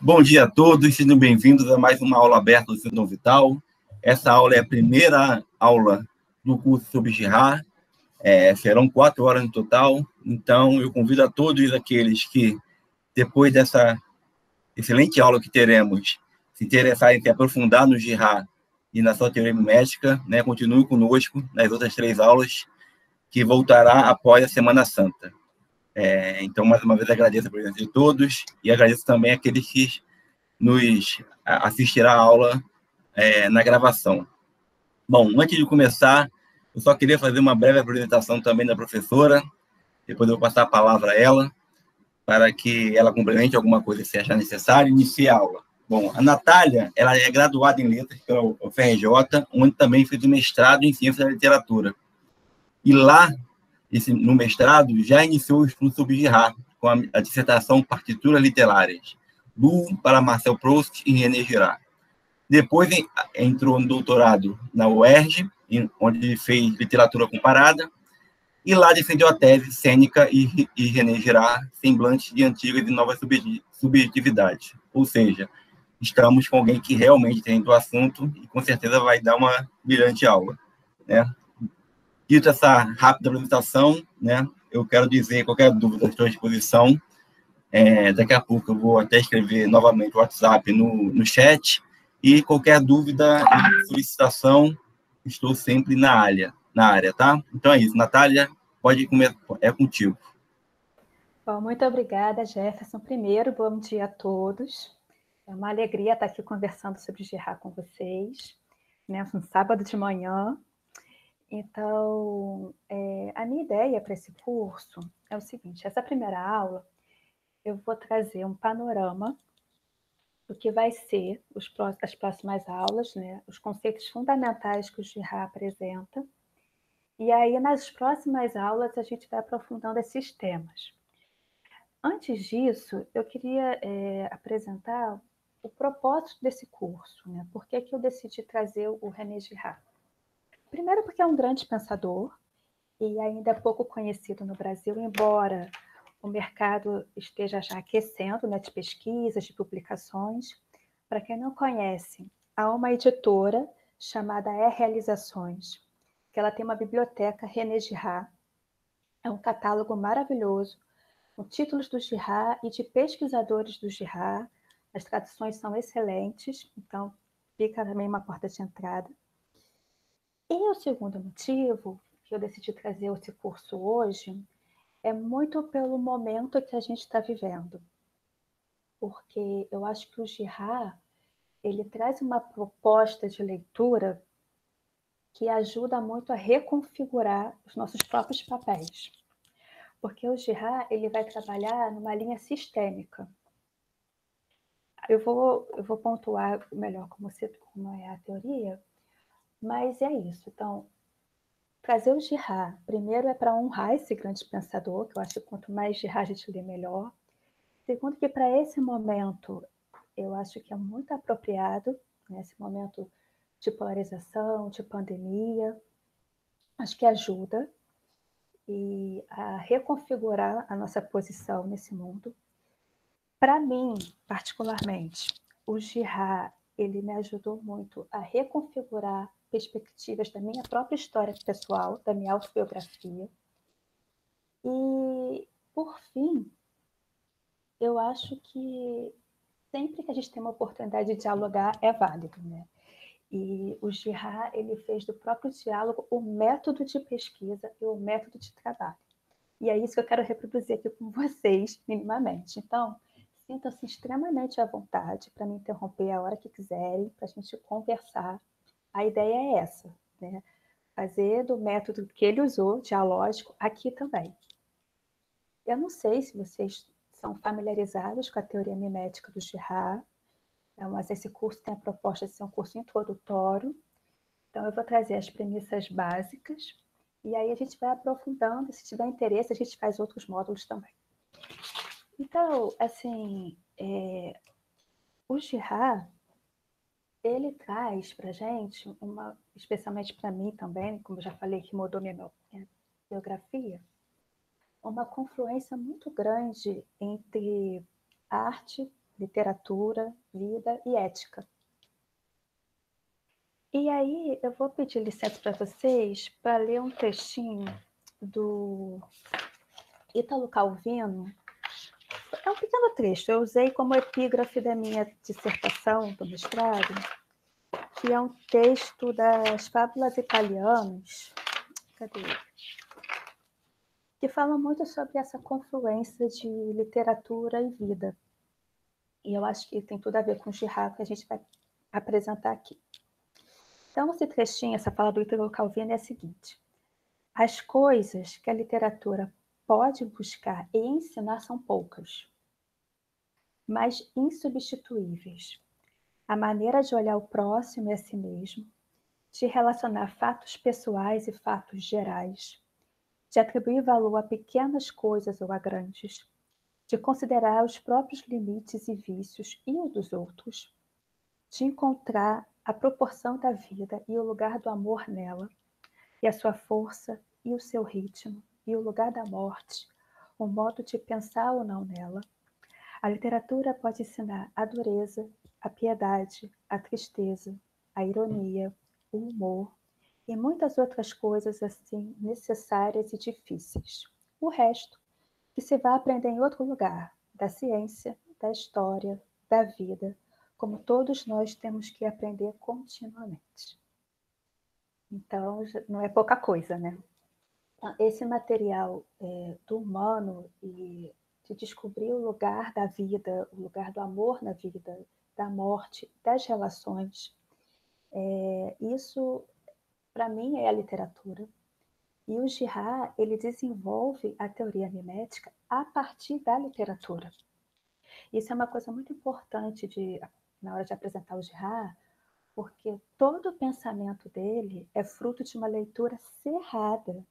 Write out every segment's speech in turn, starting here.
Bom dia a todos, sejam bem-vindos a mais uma aula aberta do Síndrome Vital. Essa aula é a primeira aula do curso sobre Jihad. Serão 4 horas no total, então eu convido a todos aqueles que, depois dessa excelente aula que teremos, se interessarem em se aprofundar no Jihad e na sua teoria mimética, né, continue conosco nas outras 3 aulas, que voltará após a Semana Santa. Então, mais uma vez, agradeço a presença de todos e agradeço também àqueles que nos assistirão à aula na gravação. Bom, antes de começar, eu só queria fazer uma breve apresentação também da professora, depois eu vou passar a palavra a ela, para que ela complemente alguma coisa se achar necessário, e inicie a aula. Bom, a Natália, ela é graduada em Letras pela UFRJ, onde também fez o mestrado em Ciência da Literatura. E lá, no mestrado, já iniciou o estudo sobre Girard, com a dissertação Partituras Literárias, do para Marcel Proust e René Girard. Depois entrou no doutorado na UERJ, onde fez literatura comparada, e lá defendeu a tese Sêneca e René Girard, semblantes de antigas e novas subjetividades. Ou seja, estamos com alguém que realmente entende do assunto e com certeza vai dar uma brilhante aula, né? Dito essa rápida apresentação, né, eu quero dizer, qualquer dúvida, estou à disposição. Daqui a pouco eu vou até escrever novamente o WhatsApp no chat, e qualquer dúvida e solicitação, estou sempre na área, tá? Então é isso, Natália, pode começar, é contigo. Bom, muito obrigada, Jefferson. Primeiro, bom dia a todos. É uma alegria estar aqui conversando sobre Girard com vocês, né, um sábado de manhã. Então, a minha ideia para esse curso é o seguinte: essa primeira aula eu vou trazer um panorama do que vai ser as próximas aulas, né, os conceitos fundamentais que o Girard apresenta, e aí nas próximas aulas a gente vai aprofundando esses temas. Antes disso, eu queria apresentar o propósito desse curso, né? Por que eu decidi trazer o René Girard? Primeiro porque é um grande pensador e ainda é pouco conhecido no Brasil, embora o mercado esteja já aquecendo, né, de pesquisas, de publicações. Para quem não conhece, há uma editora chamada Realizações, que ela tem uma biblioteca René Girard, é um catálogo maravilhoso, com títulos do Girard e de pesquisadores do Girard. As traduções são excelentes, então fica também uma porta de entrada. E o segundo motivo que eu decidi trazer esse curso hoje é muito pelo momento que a gente está vivendo. Porque eu acho que o Girard, ele traz uma proposta de leitura que ajuda muito a reconfigurar os nossos próprios papéis. Porque o Girard, ele vai trabalhar numa linha sistêmica. Eu vou pontuar melhor como é a teoria, mas é isso. Então, trazer o Girard, primeiro é para honrar esse grande pensador, que eu acho que quanto mais Girard a gente lê, melhor. Segundo, que para esse momento, eu acho que é muito apropriado, nesse momento de polarização, de pandemia, acho que ajuda a reconfigurar a nossa posição nesse mundo. Para mim, particularmente, o Girard, ele me ajudou muito a reconfigurar perspectivas da minha própria história pessoal, da minha autobiografia. E, por fim, eu acho que sempre que a gente tem uma oportunidade de dialogar, é válido, né? E o Girard, ele fez do próprio diálogo o método de pesquisa e o método de trabalho. E é isso que eu quero reproduzir aqui com vocês, minimamente. Então, sintam-se extremamente à vontade para me interromper a hora que quiserem, para a gente conversar. A ideia é essa, né? Fazer do método que ele usou, dialógico, aqui também. Eu não sei se vocês são familiarizados com a teoria mimética do Girard, mas esse curso tem a proposta de ser um curso introdutório. Então, eu vou trazer as premissas básicas e aí a gente vai aprofundando. Se tiver interesse, a gente faz outros módulos também. Então, assim, o Girard, ele traz para a gente, especialmente para mim também, como eu já falei, que mudou minha biografia, uma confluência muito grande entre arte, literatura, vida e ética. E aí eu vou pedir licença para vocês para ler um textinho do Ítalo Calvino. É um pequeno trecho, eu usei como epígrafe da minha dissertação do mestrado, que é um texto das Fábulas Italianas. Cadê ele? Que fala muito sobre essa confluência de literatura e vida. E eu acho que tem tudo a ver com o Girard, que a gente vai apresentar aqui. Então, esse trechinho, essa fala do Ítalo Calvino é a seguinte: as coisas que a literatura pode buscar e ensinar são poucas, mas insubstituíveis. A maneira de olhar o próximo e a si mesmo, de relacionar fatos pessoais e fatos gerais, de atribuir valor a pequenas coisas ou a grandes, de considerar os próprios limites e vícios e o dos outros, de encontrar a proporção da vida e o lugar do amor nela, e a sua força e o seu ritmo, e o lugar da morte, o modo de pensar ou não nela. A literatura pode ensinar a dureza, a piedade, a tristeza, a ironia, o humor e muitas outras coisas assim necessárias e difíceis. O resto, que se vai aprender em outro lugar, da ciência, da história, da vida, como todos nós temos que aprender continuamente. Então, não é pouca coisa, né? Esse material do humano e de descobrir o lugar da vida, o lugar do amor na vida, da morte, das relações, isso, para mim, é a literatura. E o Girard, ele desenvolve a teoria mimética a partir da literatura. Isso é uma coisa muito importante na hora de apresentar o Girard, porque todo o pensamento dele é fruto de uma leitura cerrada,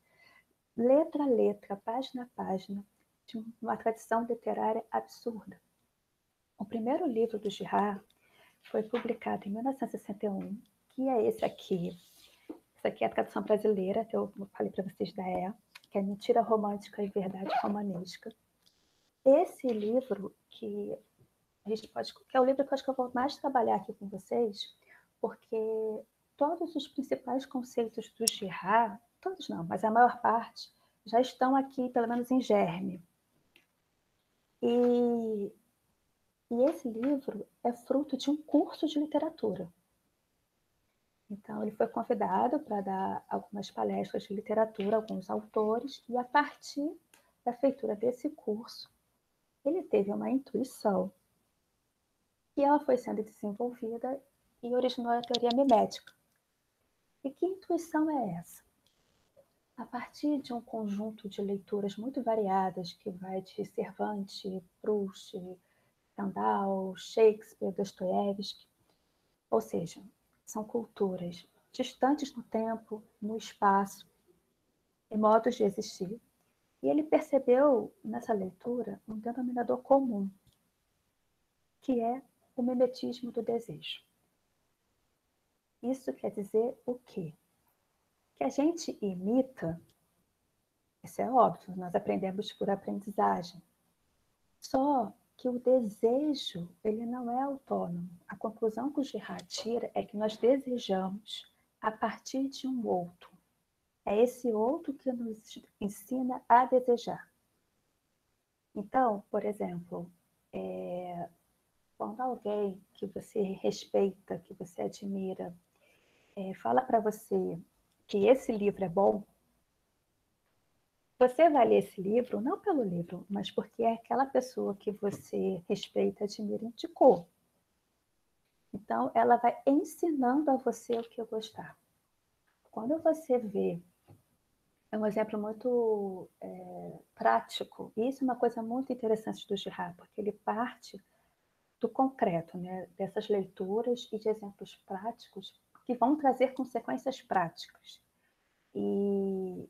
letra a letra, página a página, de uma tradição literária absurda. O primeiro livro do Girard foi publicado em 1961, que é esse aqui. Essa aqui é a tradução brasileira, que eu falei para vocês da que é Mentira Romântica e Verdade Romanesca. Esse livro que é o livro que eu acho que eu vou mais trabalhar aqui com vocês, porque todos os principais conceitos do Girard, todos não, mas a maior parte, já estão aqui, pelo menos em germe. E esse livro é fruto de um curso de literatura. Então, ele foi convidado para dar algumas palestras de literatura, alguns autores, e a partir da feitura desse curso, ele teve uma intuição, e ela foi sendo desenvolvida e originou a teoria mimética. E que intuição é essa? A partir de um conjunto de leituras muito variadas, que vai de Cervantes, Proust, Stendhal, Shakespeare, Dostoiévski, ou seja, são culturas distantes no tempo, no espaço e modos de existir. E ele percebeu nessa leitura um denominador comum, que é o mimetismo do desejo. Isso quer dizer o quê? Que a gente imita, isso é óbvio, nós aprendemos por aprendizagem. Só que o desejo, ele não é autônomo. A conclusão que o Girard tira é que nós desejamos a partir de um outro. É esse outro que nos ensina a desejar. Então, por exemplo, quando alguém que você respeita, que você admira, fala para você que esse livro é bom, você vai ler esse livro não pelo livro, mas porque é aquela pessoa que você respeita, admira, indicou. Então, ela vai ensinando a você o que gostar. Quando você vê, é um exemplo muito prático, e isso é uma coisa muito interessante do Girard, porque ele parte do concreto, né? Dessas leituras e de exemplos práticos que vão trazer consequências práticas. E,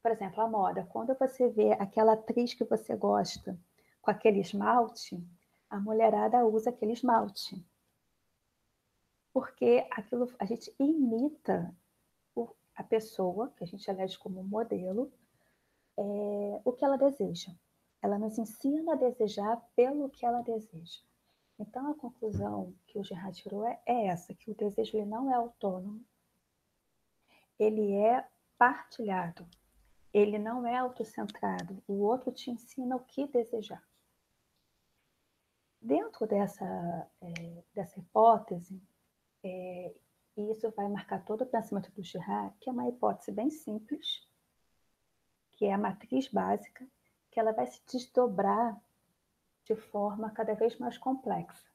por exemplo, a moda. Quando você vê aquela atriz que você gosta com aquele esmalte, a mulherada usa aquele esmalte. Porque aquilo, a gente imita a pessoa, que a gente elege como modelo, o que ela deseja. Ela nos ensina a desejar pelo que ela deseja. Então, a conclusão que o Girard tirou é essa, que o desejo ele não é autônomo, ele é partilhado, ele não é autocentrado, o outro te ensina o que desejar. Dentro dessa hipótese, e isso vai marcar todo o pensamento do Girard, que é uma hipótese bem simples, que é a matriz básica, que ela vai se desdobrar de forma cada vez mais complexa.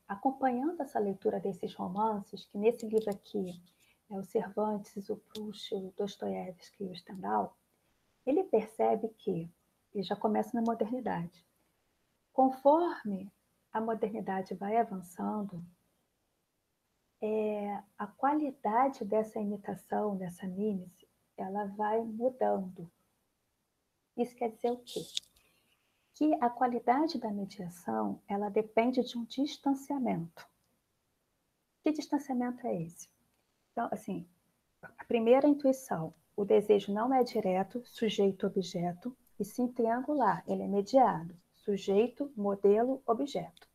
Acompanhando essa leitura desses romances, que nesse livro aqui é o Cervantes, o Proust, o Dostoiévski e o Stendhal, ele percebe que ele já começa na modernidade. Conforme a modernidade vai avançando, a qualidade dessa imitação, dessa mímica, ela vai mudando. Isso quer dizer o quê? Que a qualidade da mediação, ela depende de um distanciamento. Que distanciamento é esse? Então, assim, a primeira intuição, o desejo não é direto, sujeito-objeto, e sim triangular, ele é mediado, sujeito, modelo, objeto.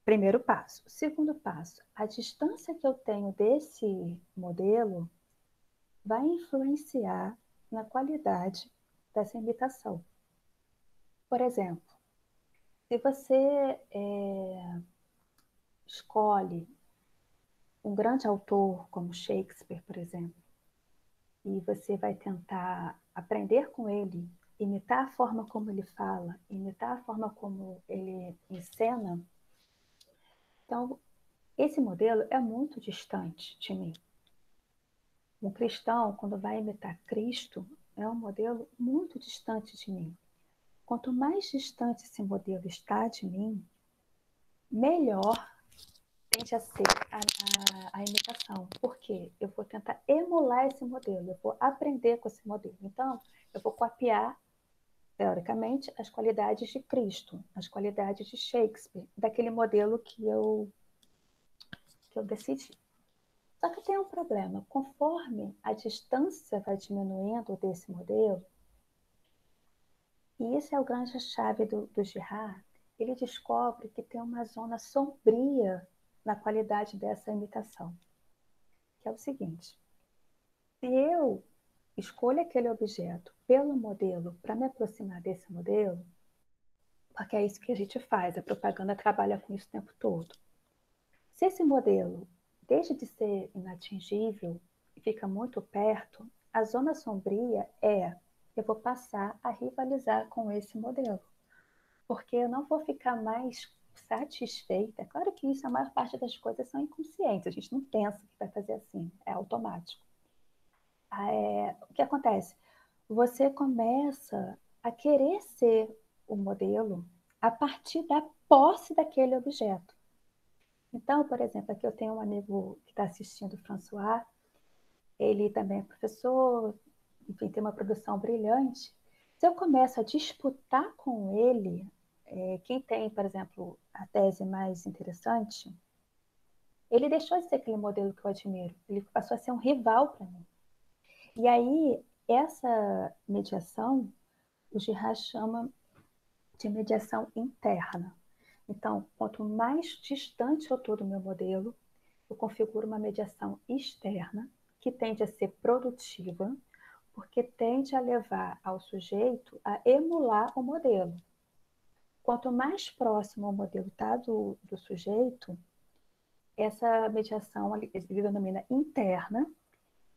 Primeiro passo. Segundo passo, a distância que eu tenho desse modelo vai influenciar na qualidade dessa imitação. Por exemplo, se você escolhe um grande autor como Shakespeare, por exemplo, e você vai tentar aprender com ele, imitar a forma como ele fala, imitar a forma como ele encena, então esse modelo é muito distante de mim. Um cristão, quando vai imitar Cristo, é um modelo muito distante de mim. Quanto mais distante esse modelo está de mim, melhor tende a ser a imitação. Por quê? Eu vou tentar emular esse modelo, eu vou aprender com esse modelo. Então, eu vou copiar, teoricamente, as qualidades de Cristo, as qualidades de Shakespeare, daquele modelo que eu decidi. Só que tem um problema. Conforme a distância vai diminuindo desse modelo, e esse é o grande chave do Girard, ele descobre que tem uma zona sombria na qualidade dessa imitação, que é o seguinte: se eu escolho aquele objeto pelo modelo para me aproximar desse modelo, porque é isso que a gente faz, a propaganda trabalha com isso o tempo todo. Se esse modelo deixa de ser inatingível e fica muito perto, a zona sombria eu vou passar a rivalizar com esse modelo, porque eu não vou ficar mais satisfeita. É claro que isso, a maior parte das coisas são inconscientes, a gente não pensa que vai fazer assim, é automático. O que acontece? Você começa a querer ser o modelo a partir da posse daquele objeto. Então, por exemplo, aqui eu tenho um amigo que está assistindo, o François, ele também é professor, enfim, tem uma produção brilhante. Se eu começo a disputar com ele, quem tem, por exemplo, a tese mais interessante, ele deixou de ser aquele modelo que eu admiro, ele passou a ser um rival para mim. E aí, essa mediação, o Girard chama de mediação interna. Então, quanto mais distante eu estou do meu modelo, eu configuro uma mediação externa, que tende a ser produtiva, porque tende a levar ao sujeito a emular o modelo. Quanto mais próximo o modelo está do sujeito, essa mediação ele denomina interna,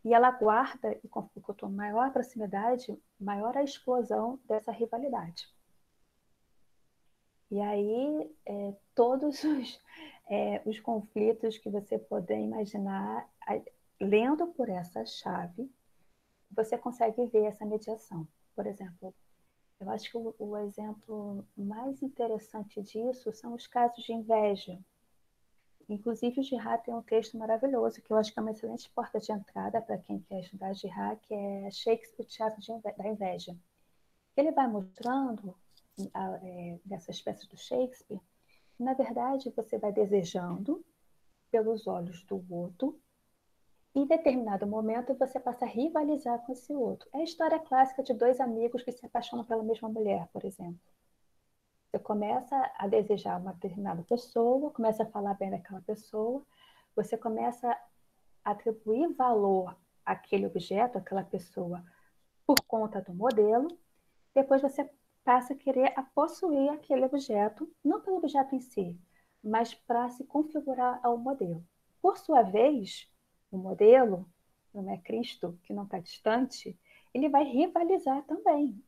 e ela guarda, e quanto maior a proximidade, maior a explosão dessa rivalidade. E aí, todos os conflitos que você puder imaginar, lendo por essa chave, você consegue ver essa mediação. Por exemplo, eu acho que o exemplo mais interessante disso são os casos de inveja. Inclusive, o Girard tem um texto maravilhoso, que eu acho que é uma excelente porta de entrada para quem quer estudar Girard, que é Shakespeare, o Teatro da Inveja. Ele vai mostrando, dessas peças do Shakespeare, na verdade, você vai desejando pelos olhos do outro, e em determinado momento você passa a rivalizar com esse outro. É a história clássica de dois amigos que se apaixonam pela mesma mulher, por exemplo. Você começa a desejar uma determinada pessoa, começa a falar bem daquela pessoa, você começa a atribuir valor àquele objeto, àquela pessoa, por conta do modelo, depois você passa a querer a possuir aquele objeto, não pelo objeto em si, mas para se configurar ao modelo. Por sua vez, o modelo, não é Cristo, que não está distante, ele vai rivalizar também.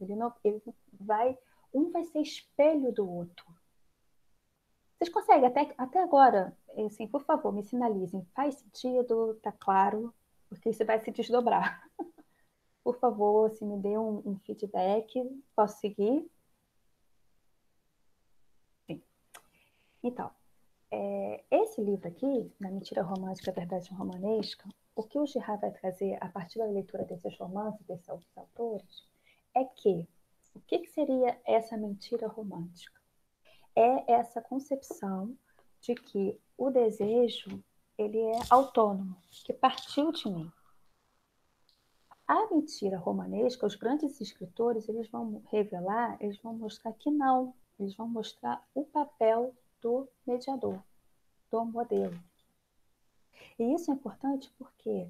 Um vai ser espelho do outro. Vocês conseguem, até agora, assim, por favor, me sinalizem. Faz sentido? Está claro? Porque isso vai se desdobrar. Por favor, se me dê um feedback. Posso seguir? Sim. Então, esse livro aqui, Na Mentira Romântica, a Verdade Romanesca, o que o Girard vai trazer a partir da leitura desses romances, desses autores, é que o que seria essa mentira romântica? É essa concepção de que o desejo ele é autônomo, que partiu de mim. A mentira romanesca, os grandes escritores, eles vão revelar, eles vão mostrar que não, eles vão mostrar o papel do mediador, do modelo. E isso é importante porque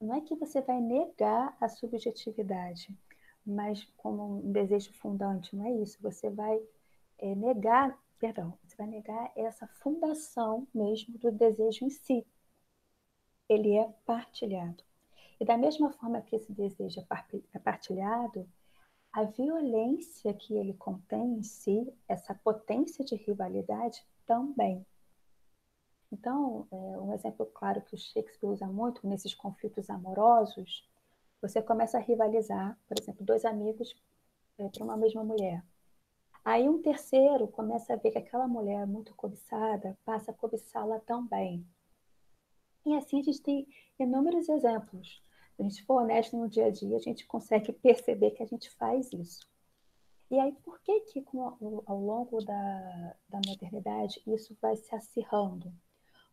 não é que você vai negar a subjetividade, mas como um desejo fundante, não é isso. Você vai você vai negar essa fundação mesmo do desejo em si. Ele é partilhado. E da mesma forma que esse desejo é partilhado, a violência que ele contém em si, essa potência de rivalidade, também. Então, um exemplo claro que o Shakespeare usa muito nesses conflitos amorosos, você começa a rivalizar, por exemplo, dois amigos para uma mesma mulher. Aí um terceiro começa a ver que aquela mulher muito cobiçada passa a cobiçá-la também. E assim a gente tem inúmeros exemplos. Se a gente for honesto no dia a dia, a gente consegue perceber que a gente faz isso. E aí, por que ao longo da modernidade isso vai se acirrando?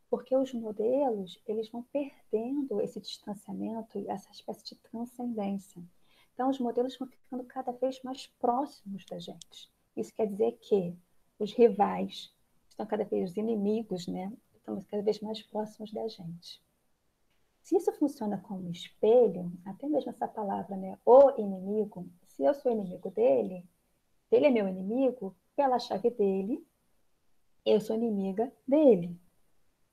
Porque os modelos eles vão perdendo esse distanciamento e essa espécie de transcendência. Então, os modelos vão ficando cada vez mais próximos da gente. Isso quer dizer que os rivais estão cada vez, os inimigos, né? Estão cada vez mais próximos da gente. Se isso funciona como espelho, até mesmo essa palavra, né? O inimigo, se eu sou inimigo dele, ele é meu inimigo, pela chave dele, eu sou inimiga dele.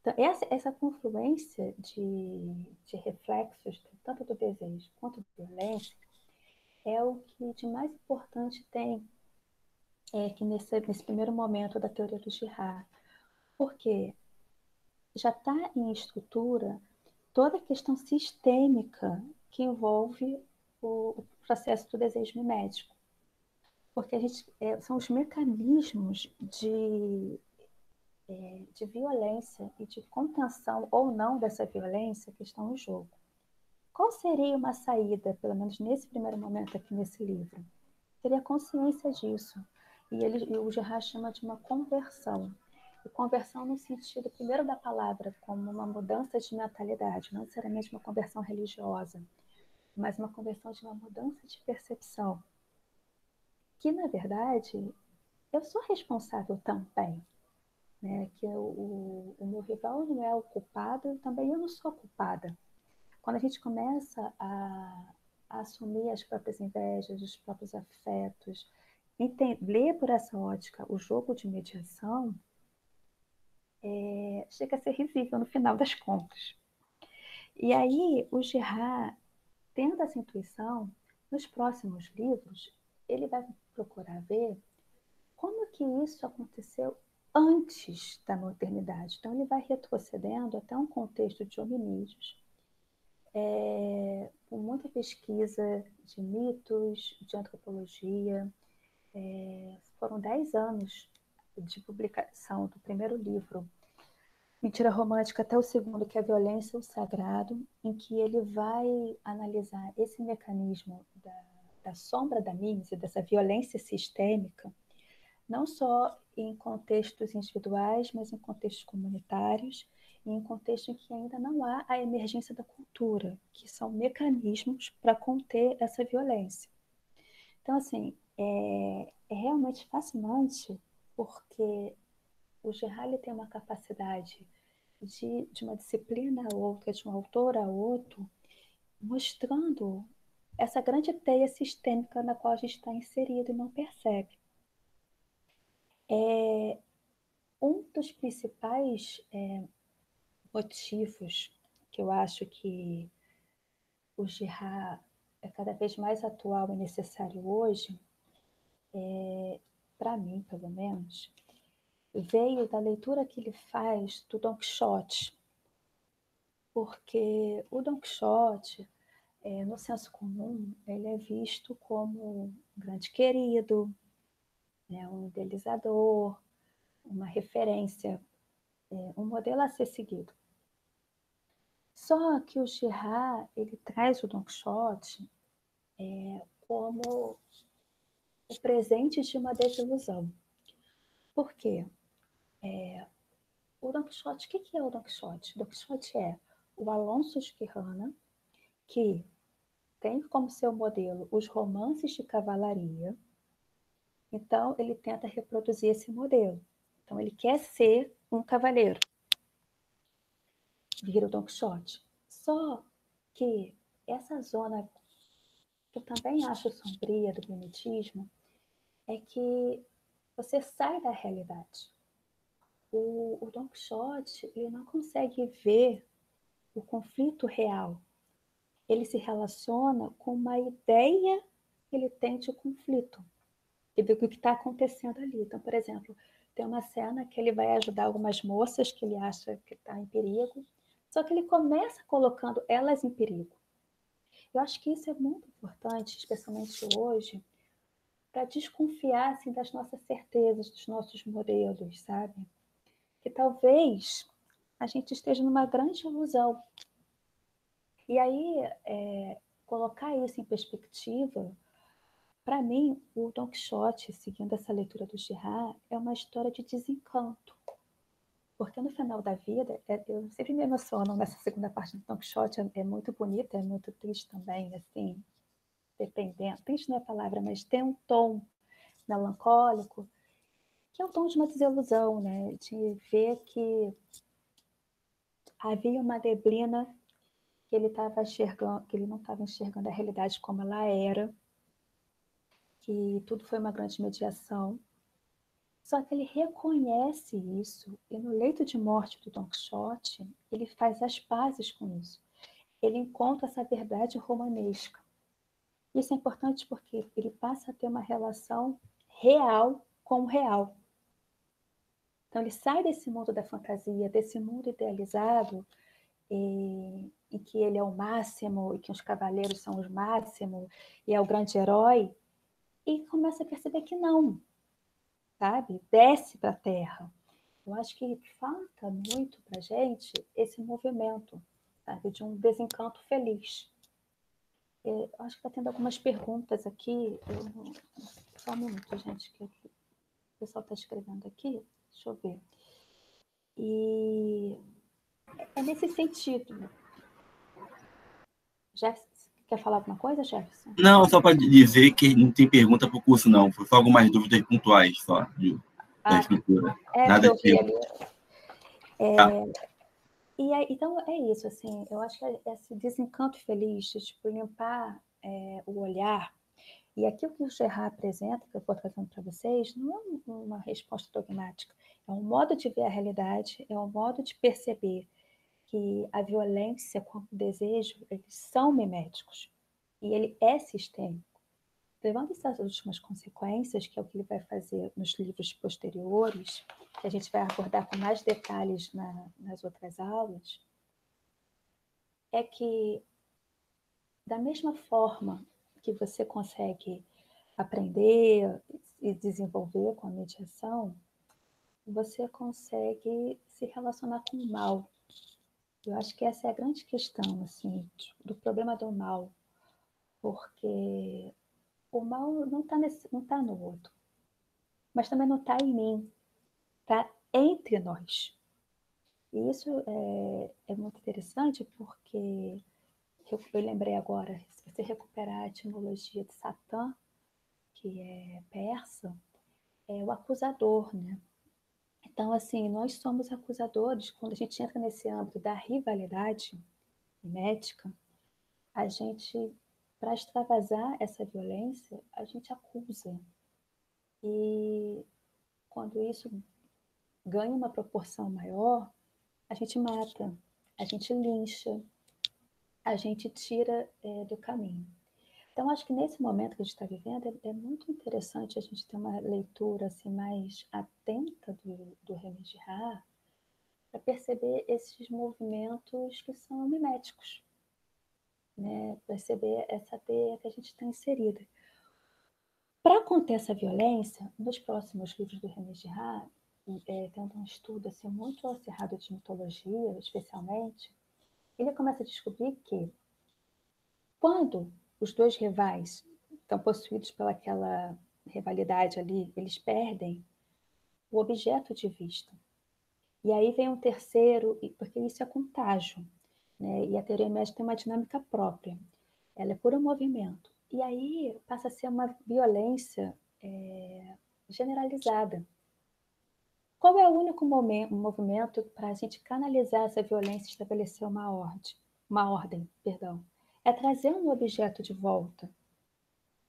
Então, essa confluência de reflexos, tanto do desejo quanto da violência, é o que de mais importante tem que nesse primeiro momento da teoria do Girard. Porque já está em estrutura toda a questão sistêmica que envolve o processo do desejo mimético. Porque são os mecanismos de violência e de contenção ou não dessa violência que estão em jogo. Qual seria uma saída, pelo menos nesse primeiro momento aqui nesse livro? Seria a consciência disso. E o Gerard chama de uma conversão. E conversão no sentido, primeiro, da palavra, como uma mudança de mentalidade, não necessariamente uma conversão religiosa, mas uma conversão de uma mudança de percepção. Que, na verdade, eu sou responsável também. Né? Que o meu rival não é o culpado, também eu não sou culpada. Quando a gente começa a assumir as próprias invejas, os próprios afetos, ler por essa ótica o jogo de mediação, chega a ser risível no final das contas. E aí, o Girard, tendo essa intuição, nos próximos livros, ele vai procurar ver como que isso aconteceu antes da modernidade. Então, ele vai retrocedendo até um contexto de hominídeos, com muita pesquisa de mitos, de antropologia. Foram 10 anos de publicação do primeiro livro, Mentira Romântica, até o segundo, que é a Violência e o Sagrado, em que ele vai analisar esse mecanismo da sombra da mimesis, dessa violência sistêmica, não só em contextos individuais, mas em contextos comunitários e em contextos em que ainda não há a emergência da cultura, que são mecanismos para conter essa violência. Então, assim, é realmente fascinante porque o Gerard ele tem uma capacidade de uma disciplina a outra, de um autor a outro, mostrando essa grande teia sistêmica na qual a gente está inserido e não percebe. Um dos principais motivos que eu acho que o Gerard é cada vez mais atual e necessário hoje, para mim, pelo menos, veio da leitura que ele faz do Don Quixote, porque o Don Quixote, no senso comum, ele é visto como um grande querido, né, um idealizador, uma referência, um modelo a ser seguido. Só que o Gerard, ele traz o Don Quixote como o presente de uma desilusão. Por quê? O Don Quixote, o que é o Don Quixote? O Don Quixote é o Alonso de Quijana, que tem como seu modelo os romances de cavalaria, então ele tenta reproduzir esse modelo. Então ele quer ser um cavaleiro, vira o Don Quixote. Só que essa zona que eu também acho sombria do mimetismo é que você sai da realidade. O Don Quixote ele não consegue ver o conflito real. Ele se relaciona com uma ideia que ele tem de conflito e do que está acontecendo ali. Então, por exemplo, tem uma cena que ele vai ajudar algumas moças que ele acha que está em perigo, só que ele começa colocando elas em perigo. Eu acho que isso é muito importante, especialmente hoje, para desconfiar assim, das nossas certezas, dos nossos modelos, sabe? Que talvez a gente esteja numa grande ilusão. E aí, colocar isso em perspectiva, para mim, o Don Quixote, seguindo essa leitura do Gerard, é uma história de desencanto. Porque no final da vida, eu sempre me emociono nessa segunda parte do Don Quixote, é muito bonita, é muito triste também, assim, dependendo. Triste não é a palavra, mas tem um tom melancólico, que é o tom de uma desilusão, né? De ver que havia uma neblina que ele estava enxergando, que ele não estava enxergando a realidade como ela era, que tudo foi uma grande mediação. Só que ele reconhece isso e no leito de morte do Don Quixote, ele faz as pazes com isso. Ele encontra essa verdade romanesca. Isso é importante porque ele passa a ter uma relação real com o real. Então ele sai desse mundo da fantasia, desse mundo idealizado, em que ele é o máximo e que os cavaleiros são os máximos e é o grande herói, e começa a perceber que não, sabe? Desce para a terra. Eu acho que falta muito para a gente esse movimento, sabe? De um desencanto feliz. Eu acho que está tendo algumas perguntas aqui. Só um minuto, gente, que o pessoal está escrevendo aqui. Deixa eu ver. E é nesse sentido. Jefferson, quer falar alguma coisa, Jefferson? Não, só para dizer que não tem pergunta para o curso, não. Foi só algumas dúvidas pontuais só da estrutura. Que Nada eu de vi ali. Tá. Então é isso, assim, eu acho que esse desencanto feliz, de tipo, limpar o olhar, e aquilo que o Gerard apresenta, que eu estou trazendo para vocês, não é uma resposta dogmática, é um modo de ver a realidade, é um modo de perceber que a violência com o desejo, eles são miméticos, e ele é sistêmico. Levando essas últimas consequências, que é o que ele vai fazer nos livros posteriores, que a gente vai abordar com mais detalhes nas outras aulas, é que, da mesma forma que você consegue aprender e desenvolver com a mediação, você consegue se relacionar com o mal. Eu acho que essa é a grande questão, assim, do problema do mal, porque o mal não tá no outro, mas também não está em mim, está entre nós. E isso é muito interessante porque eu lembrei agora, se você recuperar a etimologia de Satã, que é persa, é o acusador, né? Então, assim, nós somos acusadores quando a gente entra nesse âmbito da rivalidade mimética, a gente, para extravasar essa violência, a gente acusa. E quando isso ganha uma proporção maior, a gente mata, a gente lincha, a gente tira do caminho. Então, acho que nesse momento que a gente está vivendo, é muito interessante a gente ter uma leitura assim, mais atenta do René Girard para perceber esses movimentos que são miméticos, né? Perceber essa teia que a gente está inserida. Para conter essa violência, nos próximos livros do René Girard, tendo um estudo assim, muito acirrado de mitologia, especialmente, ele começa a descobrir que quando os dois rivais estão possuídos pelaquela rivalidade ali, eles perdem o objeto de vista. E aí vem um terceiro, porque isso é contágio, né? E a teoria médica tem uma dinâmica própria. Ela é puro movimento. E aí passa a ser uma violência generalizada. Qual é o único movimento para a gente canalizar essa violência e estabelecer uma ordem, perdão? É trazer um objeto de volta.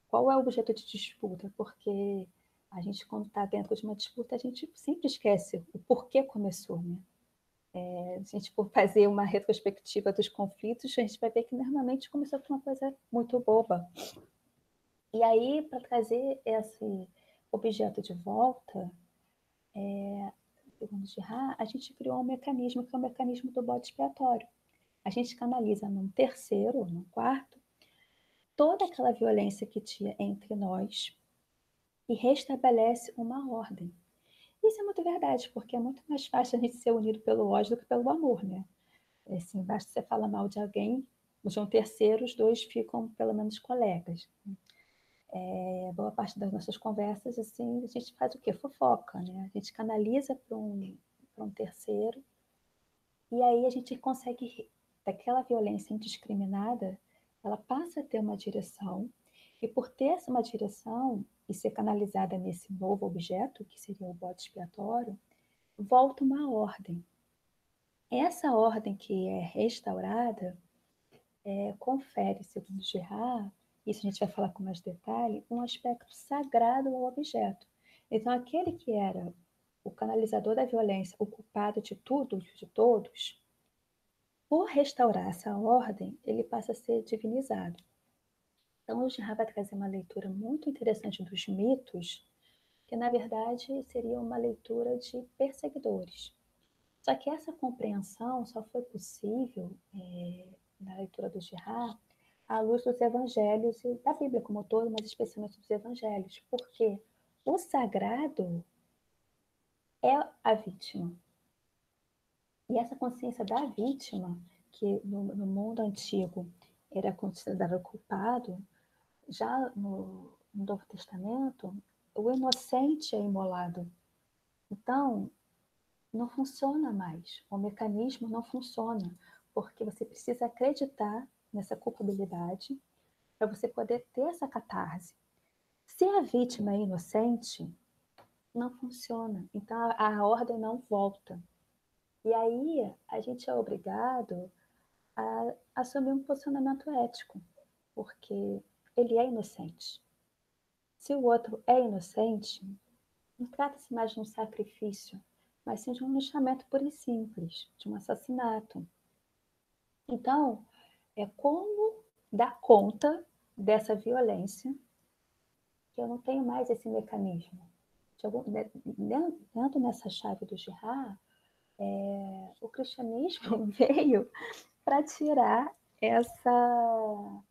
Qual é o objeto de disputa? Porque a gente, quando está dentro de uma disputa, a gente sempre esquece o porquê começou, né? A gente, por fazer uma retrospectiva dos conflitos, a gente vai ver que normalmente começou por uma coisa muito boba. E aí, para trazer esse objeto de volta, segundo Girard, a gente criou um mecanismo que é o mecanismo do bode expiatório. A gente canaliza num terceiro ou num quarto toda aquela violência que tinha entre nós e restabelece uma ordem. Isso é muito verdade, porque é muito mais fácil a gente ser unido pelo ódio do que pelo amor, né? Assim, basta você falar mal de alguém, de um terceiro, os dois ficam pelo menos colegas. Boa parte das nossas conversas, assim, a gente faz o quê? Fofoca, né? A gente canaliza para um terceiro e aí a gente consegue, daquela violência indiscriminada, ela passa a ter uma direção e por ter uma direção e ser canalizada nesse novo objeto, que seria o bode expiatório, volta uma ordem. Essa ordem que é restaurada confere, segundo Girard, isso a gente vai falar com mais detalhe, um aspecto sagrado ao objeto. Então, aquele que era o canalizador da violência, o culpado de tudo, de todos, por restaurar essa ordem, ele passa a ser divinizado. Então, o Girard vai trazer uma leitura muito interessante dos mitos, que na verdade seria uma leitura de perseguidores. Só que essa compreensão só foi possível na leitura do Girard à luz dos evangelhos e da Bíblia como um todo, mas especialmente dos evangelhos, porque o sagrado é a vítima. E essa consciência da vítima, que no mundo antigo era considerado culpado, já no Novo Testamento, o inocente é imolado. Então, não funciona mais. O mecanismo não funciona, porque você precisa acreditar nessa culpabilidade para você poder ter essa catarse. Se a vítima é inocente, não funciona. Então a ordem não volta. E aí a gente é obrigado a assumir um posicionamento ético, porque ele é inocente. Se o outro é inocente, não trata-se mais de um sacrifício, mas sim de um linchamento puro e simples, de um assassinato. Então, é como dar conta dessa violência que eu não tenho mais esse mecanismo. Dentro nessa chave do Girard, o cristianismo veio para tirar essa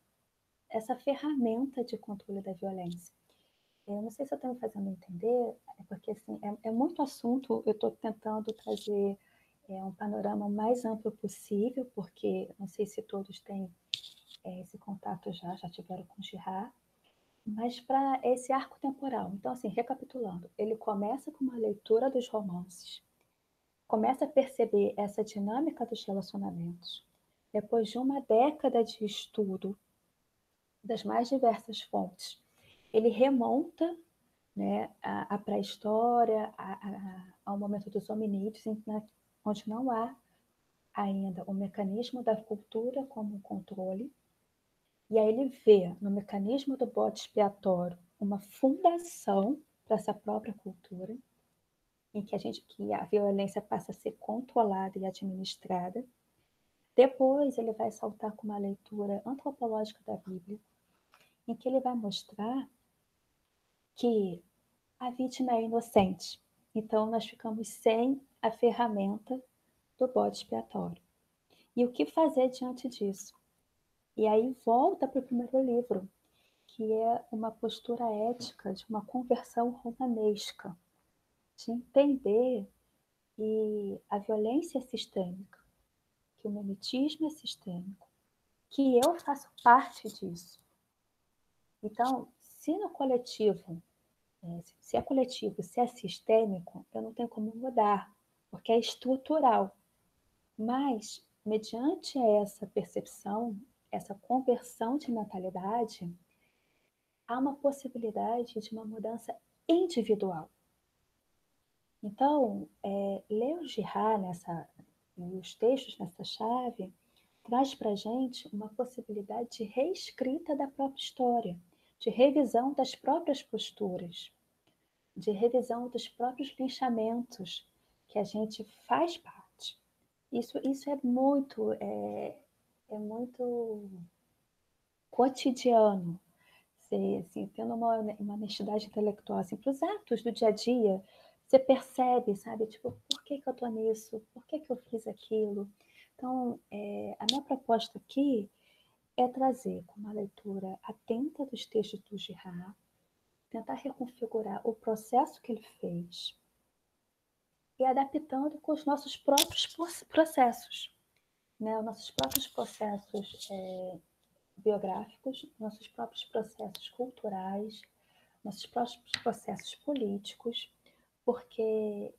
ferramenta de controle da violência. Eu não sei se eu estou me fazendo entender, porque assim, é muito assunto, eu estou tentando trazer um panorama mais amplo possível, porque não sei se todos têm esse contato já tiveram com o Girard, mas para esse arco temporal. Então, assim, recapitulando, ele começa com uma leitura dos romances, começa a perceber essa dinâmica dos relacionamentos. Depois de uma década de estudo das mais diversas fontes, ele remonta né, a pré-história, ao momento dos hominídeos, onde não há ainda o mecanismo da cultura como controle, e aí ele vê no mecanismo do bode expiatório uma fundação para essa própria cultura, em que a violência passa a ser controlada e administrada. Depois ele vai saltar com uma leitura antropológica da Bíblia, em que ele vai mostrar que a vítima é inocente. Então nós ficamos sem a ferramenta do bode expiatório. E o que fazer diante disso? E aí volta para o primeiro livro, que é uma postura ética de uma conversão romanesca, de entender que a violência é sistêmica, que o mimetismo é sistêmico, que eu faço parte disso. Então, se no coletivo, se é coletivo, se é sistêmico, eu não tenho como mudar, porque é estrutural. Mas, mediante essa percepção, essa conversão de mentalidade, há uma possibilidade de uma mudança individual. Então, ler o Jihad e os textos nessa chave traz para a gente uma possibilidade de reescrita da própria história, de revisão das próprias posturas, de revisão dos próprios linchamentos que a gente faz parte. Isso é muito cotidiano. Você, assim, tendo uma honestidade intelectual assim, para os atos do dia a dia, você percebe, sabe? Tipo, por que eu estou nisso? Por que eu fiz aquilo? Então, a minha proposta aqui é trazer com uma leitura atenta dos textos do Girard, tentar reconfigurar o processo que ele fez e adaptando com os nossos próprios processos, né? Os nossos próprios processos biográficos, nossos próprios processos culturais, nossos próprios processos políticos, porque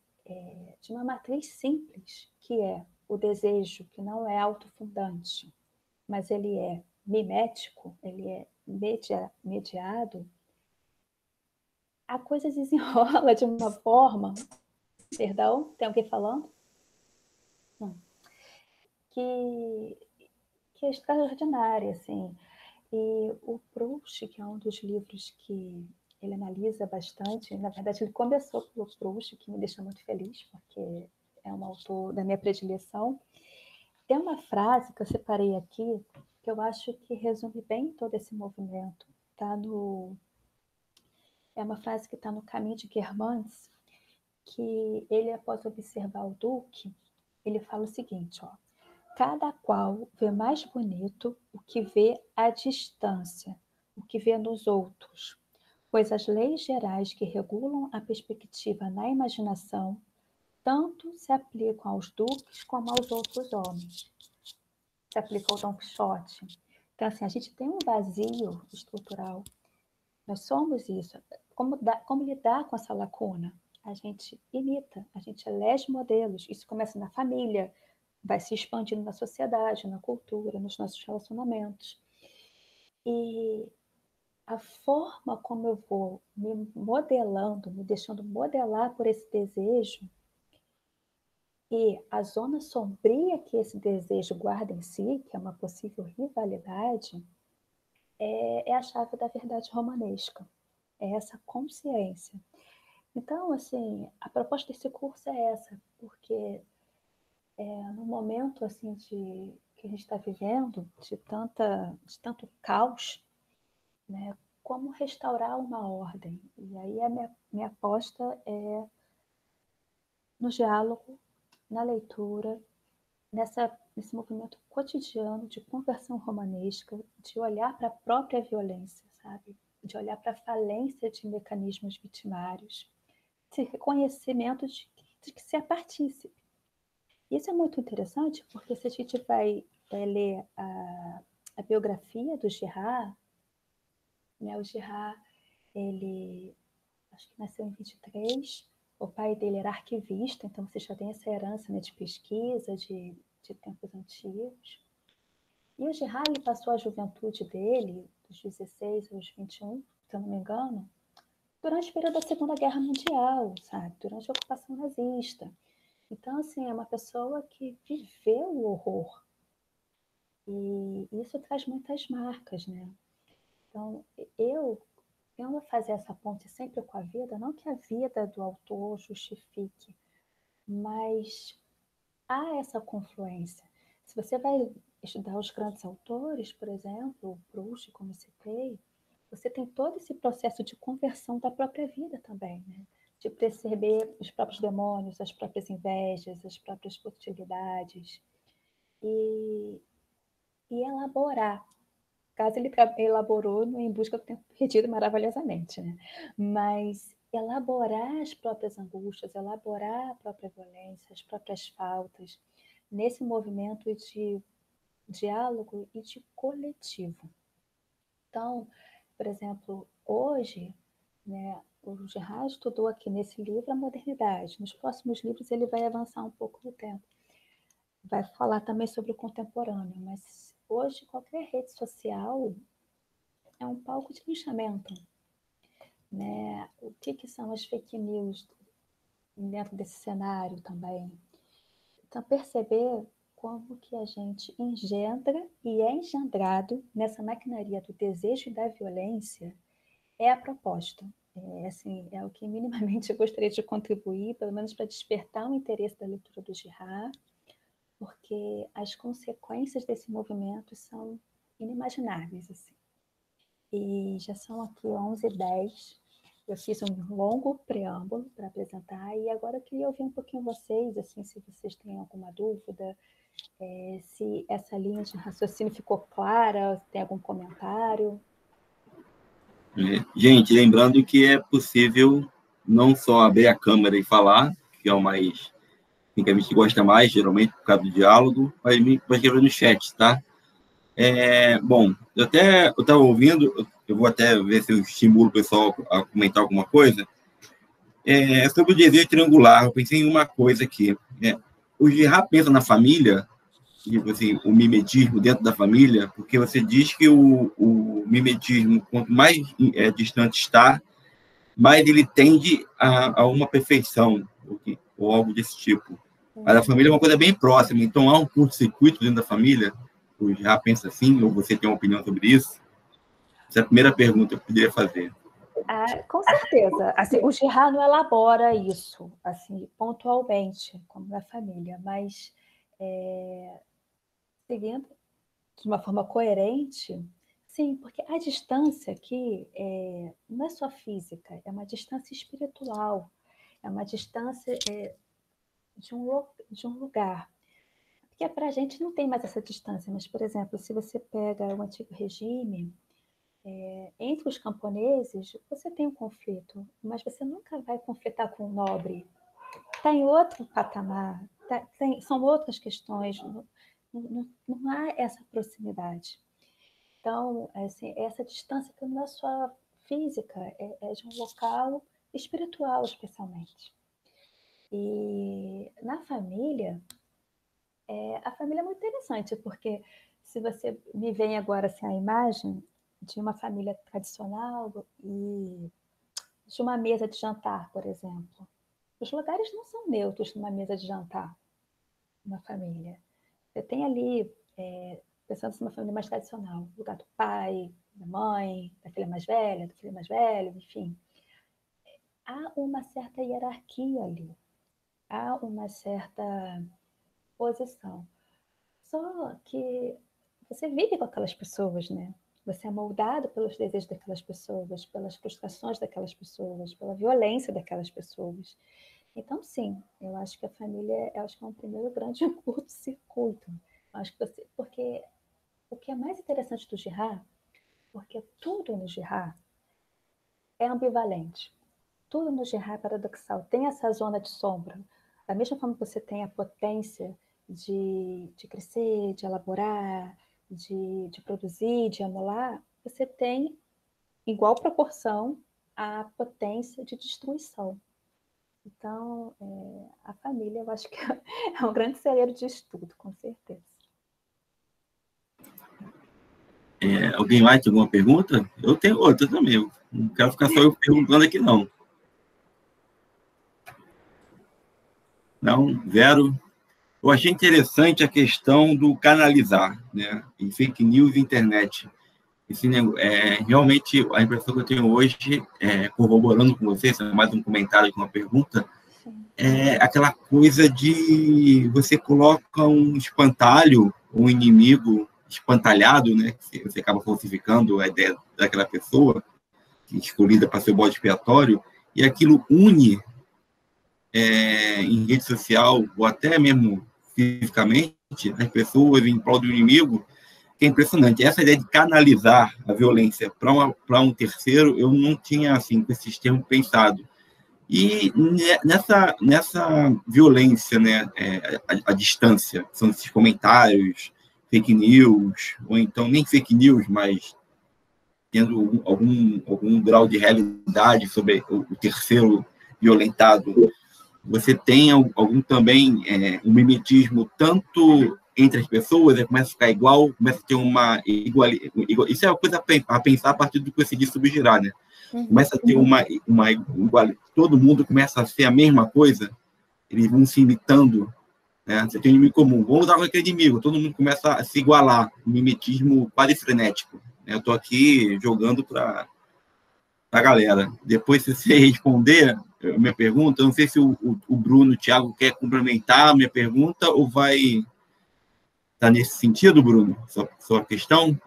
de uma matriz simples, que é o desejo, que não é autofundante, mas ele é mimético, ele é mediado, a coisa desenrola de uma forma. Perdão, tem alguém falando? Não. Que, que é extraordinária, assim. E o Proust, que é um dos livros que ele analisa bastante, na verdade ele começou pelo Proust, que me deixa muito feliz, porque é um autor da minha predileção. Tem uma frase que eu separei aqui, que eu acho que resume bem todo esse movimento. É uma frase que está no Caminho de Guermantes, que ele, após observar o Duque, ele fala o seguinte, ó: cada qual vê mais bonito o que vê à distância, o que vê nos outros, pois as leis gerais que regulam a perspectiva na imaginação tanto se aplicam aos duques como aos outros homens. Se aplica ao Dom Quixote. Então, assim, a gente tem um vazio estrutural. Nós somos isso. Como lidar com essa lacuna? A gente imita, a gente elege modelos. Isso começa na família, vai se expandindo na sociedade, na cultura, nos nossos relacionamentos. E a forma como eu vou me modelando, me deixando modelar por esse desejo, e a zona sombria que esse desejo guarda em si, que é uma possível rivalidade, é a chave da verdade romanesca. É essa consciência. Então, assim, a proposta desse curso é essa, porque no momento assim que a gente está vivendo, de tanto caos, né? Como restaurar uma ordem? E aí a minha aposta é no diálogo, na leitura, nesse movimento cotidiano de conversão romanesca, de olhar para a própria violência, sabe? De olhar para a falência de mecanismos vitimários, de reconhecimento de que se é partícipe. Isso é muito interessante, porque se a gente vai ler a biografia do Girard, né, o Girard, ele acho que nasceu em 23, o pai dele era arquivista, então você já tem essa herança, né, de pesquisa, de tempos antigos. E o Girard, ele passou a juventude dele, dos 16 aos 21, se eu não me engano, durante o período da Segunda Guerra Mundial, sabe? Durante a ocupação nazista. Então, assim, é uma pessoa que viveu o horror. E isso traz muitas marcas, né? Então, eu tendo a fazer essa ponte sempre com a vida, não que a vida do autor justifique, mas há essa confluência. Se você vai estudar os grandes autores, por exemplo, Proust, como citei, você tem todo esse processo de conversão da própria vida também, né? De perceber os próprios demônios, as próprias invejas, as próprias futilidades e, e elaborar. Caso ele elaborou no Em Busca do Tempo Perdido maravilhosamente, né? Mas elaborar as próprias angústias, elaborar a própria violência, as próprias faltas, nesse movimento de diálogo e de coletivo. Então, por exemplo, hoje, né, o Girard estudou aqui nesse livro a modernidade. Nos próximos livros ele vai avançar um pouco no tempo. Vai falar também sobre o contemporâneo, mas hoje qualquer rede social é um palco de linchamento, né? O que são as fake news dentro desse cenário também? Então, perceber como que a gente engendra e é engendrado nessa maquinaria do desejo e da violência é a proposta. É, assim, é o que minimamente eu gostaria de contribuir, pelo menos para despertar o interesse da leitura do Girard, porque as consequências desse movimento são inimagináveis, assim. E já são aqui 11h10. Eu fiz um longo preâmbulo para apresentar e agora eu queria ouvir um pouquinho vocês, assim, se vocês têm alguma dúvida, se essa linha de raciocínio ficou clara, se tem algum comentário. Gente, lembrando que é possível não só abrir a câmera e falar, que é o mais que a gente gosta mais, geralmente, por causa do diálogo, mas me escrever no chat, tá? Bom, eu estava ouvindo, eu vou até ver se eu estimulo o pessoal a comentar alguma coisa. Sobre o desejo triangular, eu pensei em uma coisa aqui. O Girard pensa na família, tipo assim, o mimetismo dentro da família, porque você diz que o mimetismo, quanto mais distante está, mais ele tende a uma perfeição, ou algo desse tipo. Mas a família é uma coisa bem próxima, então há um curto-circuito dentro da família. O já pensa assim, ou você tem uma opinião sobre isso? Essa é a primeira pergunta que eu poderia fazer. Com certeza. Assim, o Girard não elabora isso assim, pontualmente, como na família, mas seguindo de uma forma coerente, sim, porque a distância aqui não é só física, é uma distância espiritual, é uma distância de um lugar. Porque para a gente não tem mais essa distância, mas, por exemplo, se você pega o Antigo Regime, entre os camponeses, você tem um conflito, mas você nunca vai conflitar com o nobre. Está em outro patamar, são outras questões, não há essa proximidade. Então, assim, essa distância que não é só física, é de um local espiritual, especialmente. E na família, a família é muito interessante, porque se você me vem agora assim, a imagem de uma família tradicional e de uma mesa de jantar, por exemplo. Os lugares não são neutros numa mesa de jantar, uma família. Você tem ali, pensando em uma família mais tradicional, o lugar do pai, da mãe, da filha mais velha, do filho mais velho, enfim. Há uma certa hierarquia ali, há uma certa posição. Só que você vive com aquelas pessoas, né? Você é moldado pelos desejos daquelas pessoas, pelas frustrações daquelas pessoas, pela violência daquelas pessoas. Então, sim, eu acho que a família, eu acho que é um primeiro grande curto-circuito. Acho que porque o que é mais interessante do Girard, porque tudo no Girard é ambivalente. Tudo no Girard é paradoxal. Tem essa zona de sombra. Da mesma forma que você tem a potência de crescer, de elaborar, de produzir, de emular, você tem, igual proporção, a potência de destruição. Então, a família, eu acho que é um grande celeiro de estudo, com certeza. Alguém mais tem alguma pergunta? Eu tenho outra também. Não quero ficar só eu perguntando aqui, não. Não, zero. Eu achei interessante a questão do canalizar, né? Em fake news e internet. Realmente, a impressão que eu tenho hoje, corroborando com vocês, mais um comentário com uma pergunta, é aquela coisa de você coloca um espantalho, um inimigo espantalhado, né? Que você acaba falsificando a ideia daquela pessoa, escolhida para ser o bode expiatório, e aquilo une em rede social, ou até mesmo fisicamente, as pessoas em prol do inimigo, que é impressionante. Essa ideia de canalizar a violência para um terceiro, eu não tinha, assim, com esses termos pensado. E nessa violência, né, a distância, são esses comentários, fake news, ou então nem fake news, mas tendo algum grau de realidade sobre o terceiro violentado. Você tem algum também um mimetismo tanto entre as pessoas, começa a ficar igual, começa a ter uma igual. Isso é uma coisa a pensar a partir do que você disse sobre girar, né? Começa a ter uma igual, todo mundo começa a ser a mesma coisa, eles vão se imitando, né? Você tem um inimigo comum, vamos usar com aquele inimigo, todo mundo começa a se igualar, um mimetismo quase frenético. Eu estou aqui jogando para a galera. Depois, se você responder a minha pergunta, eu não sei se o Bruno, o Thiago, quer complementar a minha pergunta ou vai estar nesse sentido, Bruno, sua questão?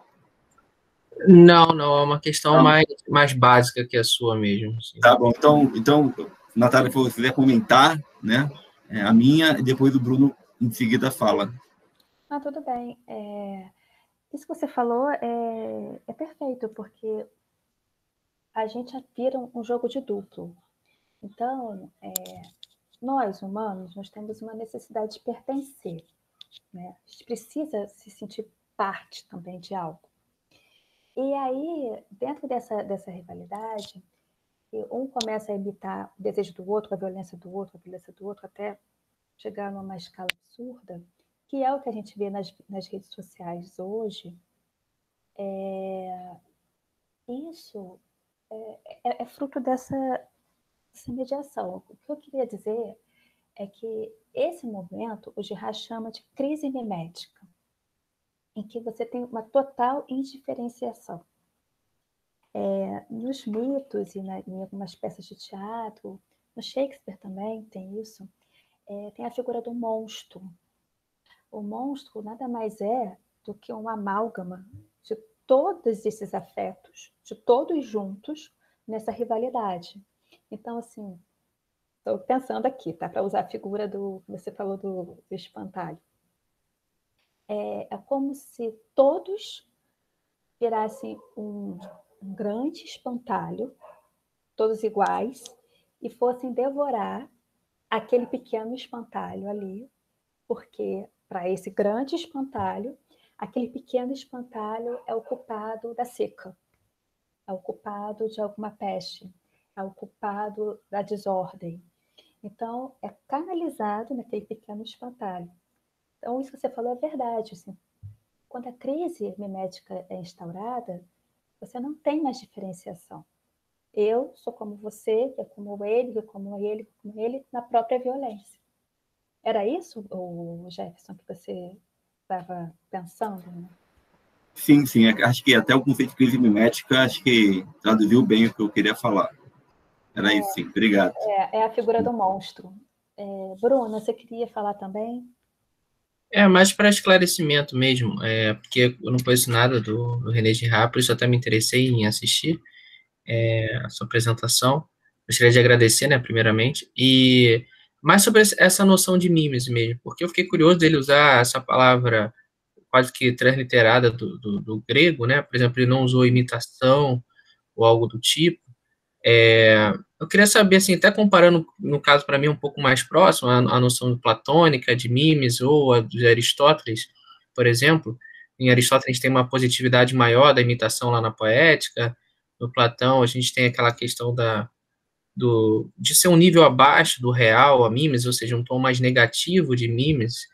Não, é uma questão mais básica que a sua mesmo. Assim. Tá bom, então Natália, se você quiser comentar, né, a minha, e depois o Bruno em seguida fala. Tudo bem. Isso que você falou é perfeito, porque a gente vira um jogo de duplo. Então, nós, humanos, nós temos uma necessidade de pertencer, né? A gente precisa se sentir parte também de algo. E aí, dentro dessa rivalidade, um começa a imitar o desejo do outro, a violência do outro, até chegar numa escala absurda, que é o que a gente vê nas redes sociais hoje. Isso é fruto dessa mediação. O que eu queria dizer é que esse momento o Girard chama de crise mimética, em que você tem uma total indiferenciação. Nos mitos e em algumas peças de teatro, no Shakespeare também tem isso, tem a figura do monstro. O monstro nada mais é do que um amálgama de todos esses afetos, de todos juntos, nessa rivalidade. Então, assim, estou pensando aqui, tá? Para usar a figura você falou do espantalho. É como se todos virassem um grande espantalho, todos iguais, e fossem devorar aquele pequeno espantalho ali, porque para esse grande espantalho, aquele pequeno espantalho é o culpado da seca, é o culpado de alguma peste, é o culpado da desordem. Então, é canalizado naquele pequeno espantalho. Então, isso que você falou é verdade. Assim, quando a crise mimética é instaurada, você não tem mais diferenciação. Eu sou como você, é como ele, é como ele, na própria violência. Era isso, o Jefferson, que você estava pensando? Né? Sim, acho que até o conceito de crise mimética, acho que traduziu bem o que eu queria falar. Era isso, sim. Obrigado. É a figura do monstro. Bruna, você queria falar também? Mais para esclarecimento mesmo, porque eu não conheço nada do René Girard, por isso eu até me interessei em assistir a sua apresentação. Gostaria de agradecer, né, primeiramente, e mais sobre essa noção de mimes mesmo, porque eu fiquei curioso dele usar essa palavra quase que transliterada do grego, né, por exemplo, ele não usou imitação ou algo do tipo. Eu queria saber, assim, até comparando, no caso, para mim, um pouco mais próximo, a noção platônica de mimes ou a de Aristóteles, por exemplo. Em Aristóteles tem uma positividade maior da imitação lá na poética. No Platão, a gente tem aquela questão de ser um nível abaixo do real, a mimes, ou seja, um tom mais negativo de mimes.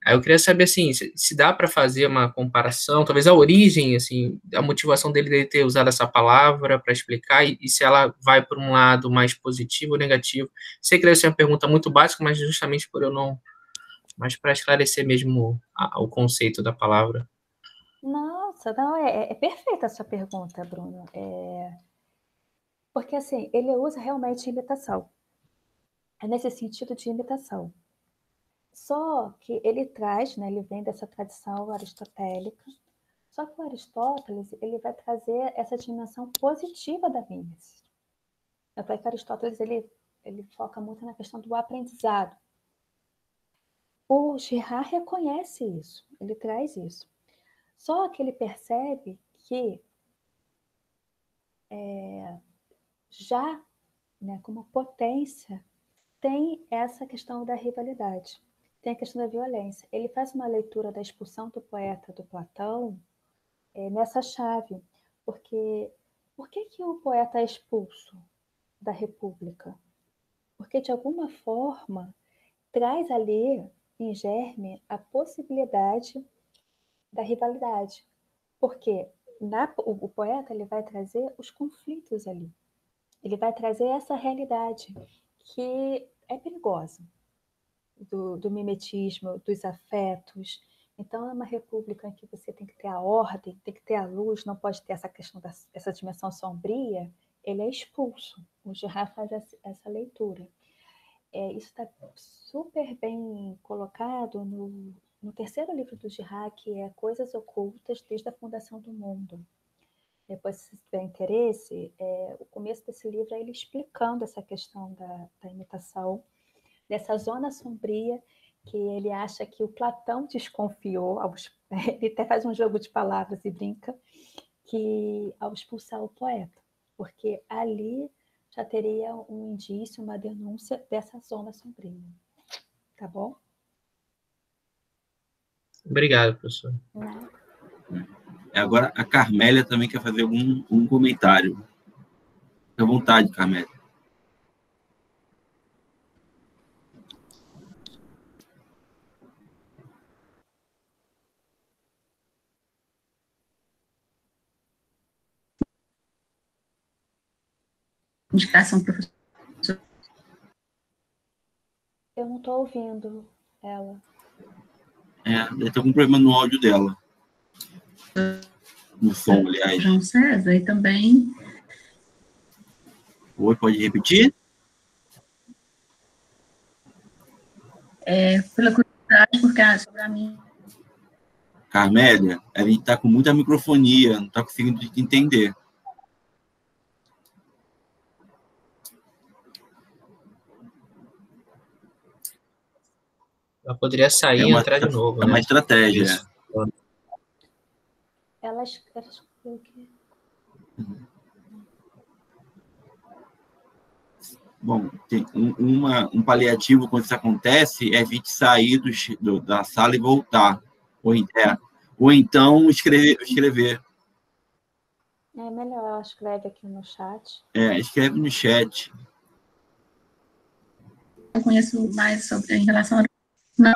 Aí eu queria saber, assim, se dá para fazer uma comparação, talvez a origem, assim, a motivação dele ter usado essa palavra para explicar, e se ela vai por um lado mais positivo ou negativo. Sei que deve ser uma pergunta muito básica, mas justamente por eu não... Mas para esclarecer mesmo o conceito da palavra. Nossa, não, é perfeita a sua pergunta, Bruno. Porque, assim, ele usa realmente imitação. É nesse sentido de imitação. Só que ele traz, né, ele vem dessa tradição aristotélica, só que o Aristóteles ele vai trazer essa dimensão positiva da mimesis. Até que Aristóteles ele foca muito na questão do aprendizado. O Girard reconhece isso, ele traz isso. Só que ele percebe que já, né, como potência, tem essa questão da rivalidade, tem a questão da violência. Ele faz uma leitura da expulsão do poeta do Platão nessa chave, porque por que o poeta é expulso da República? Porque, de alguma forma, traz ali, em germe, a possibilidade da rivalidade. Porque o poeta ele vai trazer os conflitos ali. Ele vai trazer essa realidade que é perigosa, do mimetismo, dos afetos. Então, é uma república em que você tem que ter a ordem, tem que ter a luz, não pode ter essa questão dessa dimensão sombria, ele é expulso. O Girard faz essa leitura. Isso está super bem colocado no terceiro livro do Girard, que é Coisas Ocultas desde a Fundação do Mundo. Depois, se tiver interesse, o começo desse livro é ele explicando essa questão da imitação, dessa zona sombria que ele acha que o Platão desconfiou, ele até faz um jogo de palavras e brinca, que ao expulsar o poeta, porque ali já teria um indício, uma denúncia dessa zona sombria. Tá bom? Obrigado, professor. Agora, a Carmélia também quer fazer um comentário. Fique à vontade, Carmélia. Indicação, professor. Eu não estou ouvindo ela. Eu estou com um problema no áudio dela. No som, aliás. João César, e também... Oi, pode repetir? Pela curiosidade, porque sobre a mim... Carmélia, a gente está com muita microfonia, não está conseguindo te entender. Ela poderia sair e entrar de novo. É uma estratégia. Isso. Ela escreveu o quê? Bom, tem um paliativo quando isso acontece é a gente sair da sala e voltar. Ou então escrever. É melhor, ela escreve aqui no chat. Escreve no chat. Eu conheço mais sobre em relação a... Não.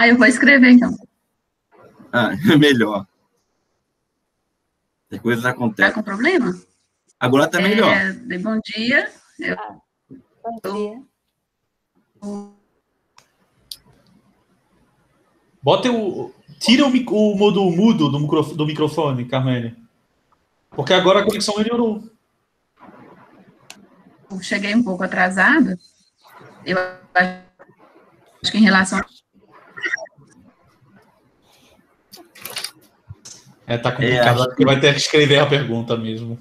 Eu vou escrever, então. Melhor. As coisas acontecem. Tá com problema? Agora tá melhor. Bom dia. Bom dia. Tira o modo mudo do microfone, Carmélia. Porque agora a conexão melhorou. Eu cheguei um pouco atrasada. Eu acho que em relação... Tá complicado, porque vai ter que escrever a pergunta mesmo.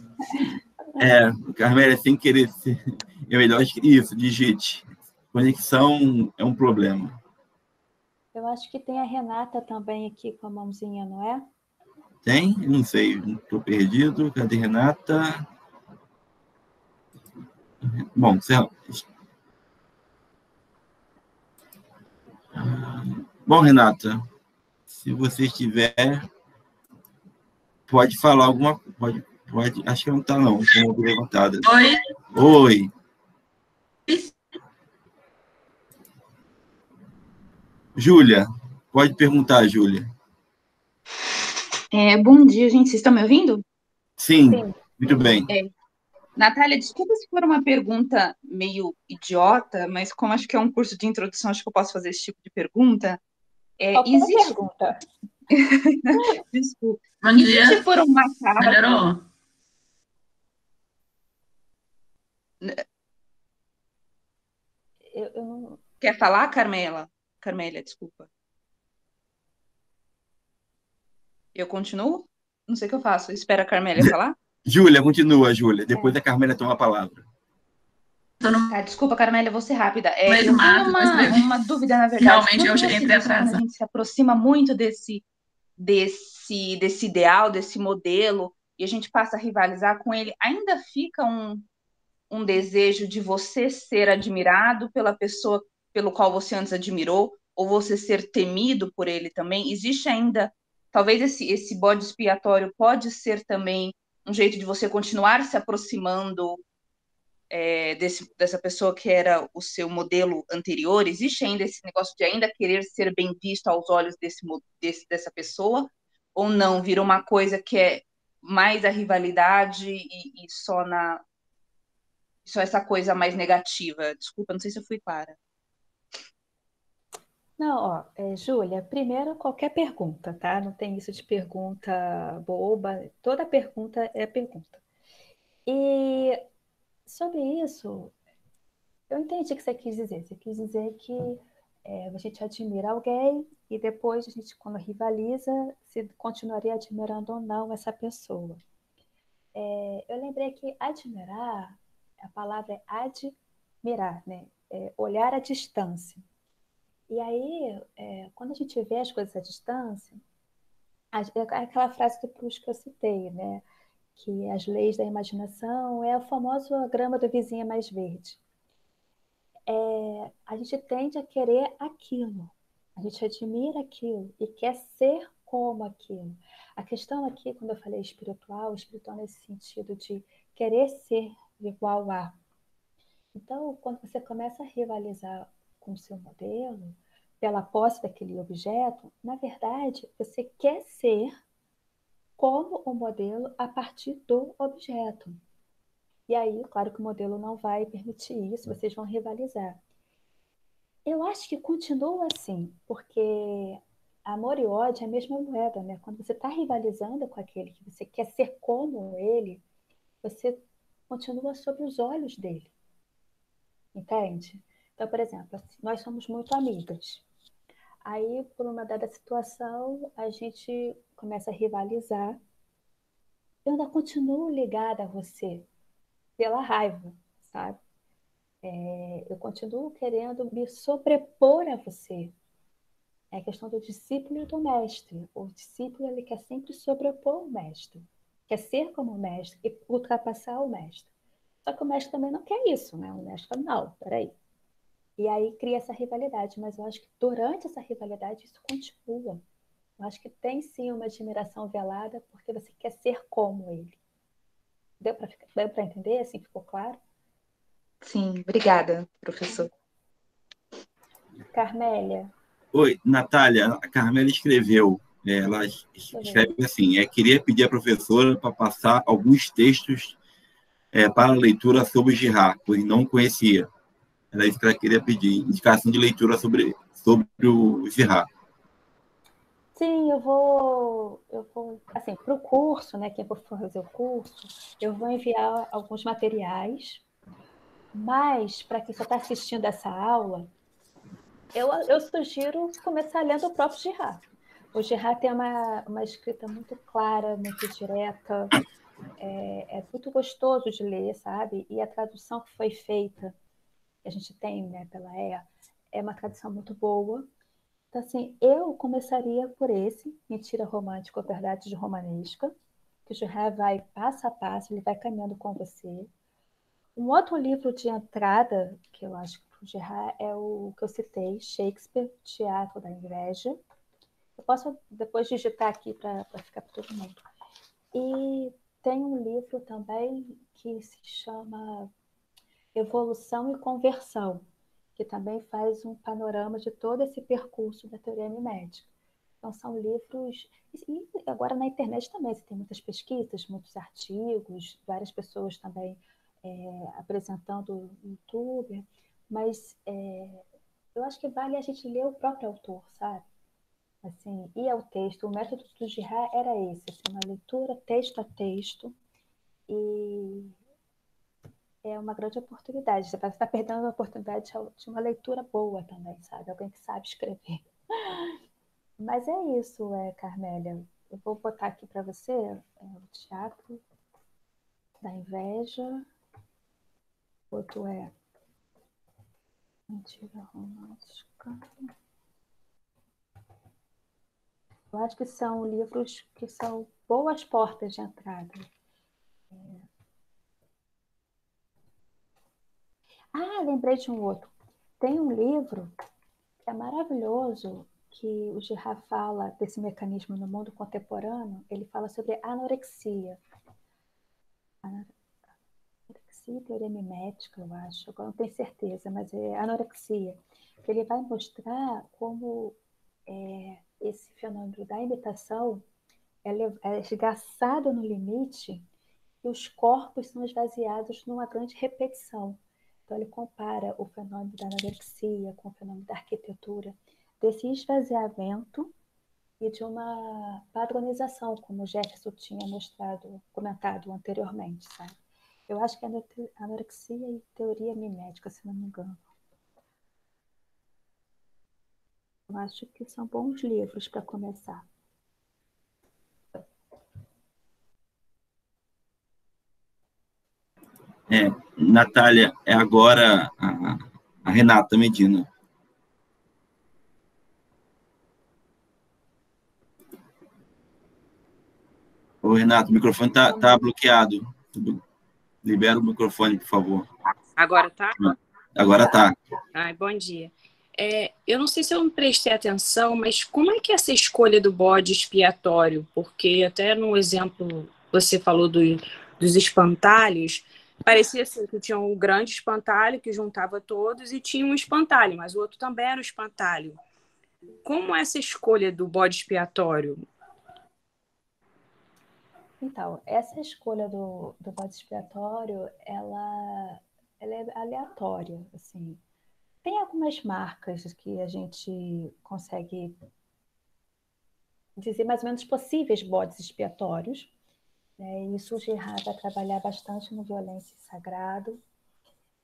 Carmélia, sem querer, é melhor isso, digite. Conexão é um problema. Eu acho que tem a Renata também aqui com a mãozinha, não é? Tem? Eu não sei, estou perdido. Cadê Renata? Bom, Renata, se você estiver, pode falar alguma coisa. Pode, acho que não está, não. Com a mão levantada. Oi? Oi. Júlia, pode perguntar, Júlia. Bom dia, gente. Vocês estão me ouvindo? Sim, Sim. muito bem. Natália, desculpa se for uma pergunta meio idiota, mas como acho que é um curso de introdução, acho que eu posso fazer esse tipo de pergunta. Qualquer Existe. pergunta. Desculpa. Bom E dia. se for um macaco? Melhorou? Eu não... Quer falar, Carmela? Carmélia, desculpa. Eu continuo? Não sei o que eu faço. Espera a Carmélia falar? Júlia, continua, Júlia. Depois a Carmélia toma a palavra. Tô no Tá, desculpa, Carmélia, eu vou ser rápida. meio Eu do tenho mato, mas uma dúvida, na verdade. realmente eu Quando você entrei disse, quando a atrasada. gente se aproxima muito desse ideal, desse modelo, e a gente passa a rivalizar com ele, ainda fica um desejo de você ser admirado pela pessoa pelo qual você antes admirou, ou você ser temido por ele também? Existe ainda, talvez esse bode expiatório pode ser também um jeito de você continuar se aproximando dessa pessoa que era o seu modelo anterior? Existe ainda esse negócio de ainda querer ser bem visto aos olhos dessa pessoa? Ou não? Vira uma coisa que é mais a rivalidade e só essa coisa mais negativa? Desculpa, não sei se eu fui clara. Não, ó, Júlia, primeiro qualquer pergunta, tá? Não tem isso de pergunta boba, toda pergunta é pergunta. E sobre isso, eu entendi o que você quis dizer. Você quis dizer que a gente admira alguém e depois a gente, quando rivaliza, se continuaria admirando ou não essa pessoa. Eu lembrei que admirar, a palavra é admirar, né? Olhar à distância. E aí, quando a gente vê as coisas à distância, é aquela frase do Proust que eu citei, né? Que as leis da imaginação é a famosa grama do vizinho é mais verde. A gente tende a querer aquilo, a gente admira aquilo e quer ser como aquilo. A questão aqui, quando eu falei espiritual nesse sentido de querer ser igual a. Então, quando você começa a rivalizar com o seu modelo, pela posse daquele objeto, na verdade, você quer ser como o modelo a partir do objeto. E aí, claro que o modelo não vai permitir isso, vocês vão rivalizar. Eu acho que continua assim, porque amor e ódio é a mesma moeda, né? Quando você está rivalizando com aquele que você quer ser como ele, você continua sob os olhos dele, entende? Então, por exemplo, nós somos muito amigas. Aí, por uma dada situação, a gente começa a rivalizar. Eu ainda continuo ligada a você pela raiva, sabe? Eu continuo querendo me sobrepor a você. É a questão do discípulo e do mestre. O discípulo ele quer sempre sobrepor o mestre, quer ser como o mestre e ultrapassar o mestre. Só que o mestre também não quer isso, né? O mestre fala, não, peraí. E aí cria essa rivalidade, mas eu acho que durante essa rivalidade isso continua. Eu acho que tem sim uma admiração velada porque você quer ser como ele. Deu para entender? Assim ficou claro? Sim, obrigada, professor. Carmélia. Oi, Natália, a Carmélia escreveu, ela escreve assim, queria pedir à professora para passar alguns textos para leitura sobre Girard, pois não conhecia. Era isso que ela queria pedir, indicação de leitura sobre o Girard. Sim, assim, para o curso, né, quem for fazer o curso, eu vou enviar alguns materiais, mas para quem só está assistindo essa aula, eu sugiro começar lendo o próprio Girard. O Girard tem uma escrita muito clara, muito direta, é muito gostoso de ler, sabe? E a tradução que foi feita, que a gente tem, né, pela EA, é uma tradução muito boa. Então, assim, eu começaria por esse, Mentira Romântica ou Verdade de Romanesca, que o Girard vai passo a passo, ele vai caminhando com você. Um outro livro de entrada, que eu acho que o Girard é o que eu citei, Shakespeare, Teatro da Inveja. Eu posso depois digitar aqui para ficar para todo mundo. E tem um livro também que se chama Evolução e Conversão, que também faz um panorama de todo esse percurso da teoria mimética. Então, são livros. E agora na internet também você tem muitas pesquisas, muitos artigos, várias pessoas também apresentando no YouTube, mas eu acho que vale a gente ler o próprio autor, sabe? Assim, ir ao texto. O método do Girard era esse, assim, uma leitura texto a texto, e é uma grande oportunidade. Você está perdendo a oportunidade de uma leitura boa também, sabe? Alguém que sabe escrever. Mas é isso, Carmélia. Eu vou botar aqui para você o Teatro da Inveja. Outro Mentira Romântica. Eu acho que são livros que são boas portas de entrada. Lembrei de um outro. Tem um livro que é maravilhoso, que o Girard fala desse mecanismo no mundo contemporâneo. Ele fala sobre anorexia. Anorexia e teoria mimética, eu acho. Agora não tenho certeza, mas é anorexia. Ele vai mostrar como esse fenômeno da imitação é esgaçado no limite e os corpos são esvaziados numa grande repetição. Então, ele compara o fenômeno da anorexia com o fenômeno da arquitetura, desse esvaziamento e de uma padronização, como o Jefferson tinha comentado anteriormente, sabe? Eu acho que é anorexia e teoria mimética, se não me engano. Eu acho que são bons livros para começar. Natália, é agora a Renata Medina. Ô, Renato, o microfone tá bloqueado. Libera o microfone, por favor. Agora tá? Agora tá. Ai, bom dia. Eu não sei se eu não prestei atenção, mas como é que é essa escolha do bode expiatório? Porque até no exemplo você falou dos espantalhos, parecia assim que tinha um grande espantalho que juntava todos e tinha um espantalho, mas o outro também era um espantalho. Como é essa escolha do bode expiatório? Então, essa escolha do bode expiatório, ela é aleatória, assim. Tem algumas marcas que a gente consegue dizer mais ou menos possíveis bodes expiatórios, né? E isso o Girard vai trabalhar bastante no Violência e Sagrado,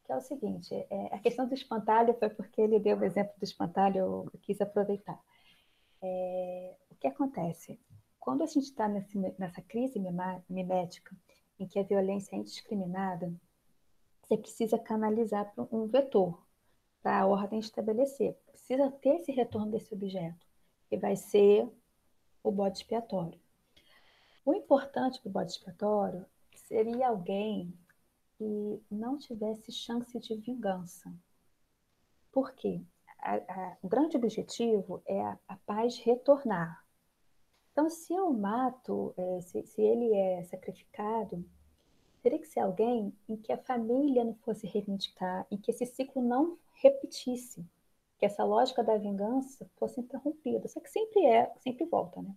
que é o seguinte, a questão do espantalho foi porque ele deu o exemplo do espantalho, eu quis aproveitar. O que acontece? Quando a gente está nessa crise mimética, em que a violência é indiscriminada, você precisa canalizar para um vetor, para a ordem estabelecer. Precisa ter esse retorno desse objeto, que vai ser o bode expiatório. O importante do bode expiatório seria alguém que não tivesse chance de vingança. Por quê? O grande objetivo é a paz retornar. Então, se eu mato, se ele é sacrificado, teria que ser alguém em que a família não fosse reivindicar, em que esse ciclo não repetisse, que essa lógica da vingança fosse interrompida. Só que sempre volta, né?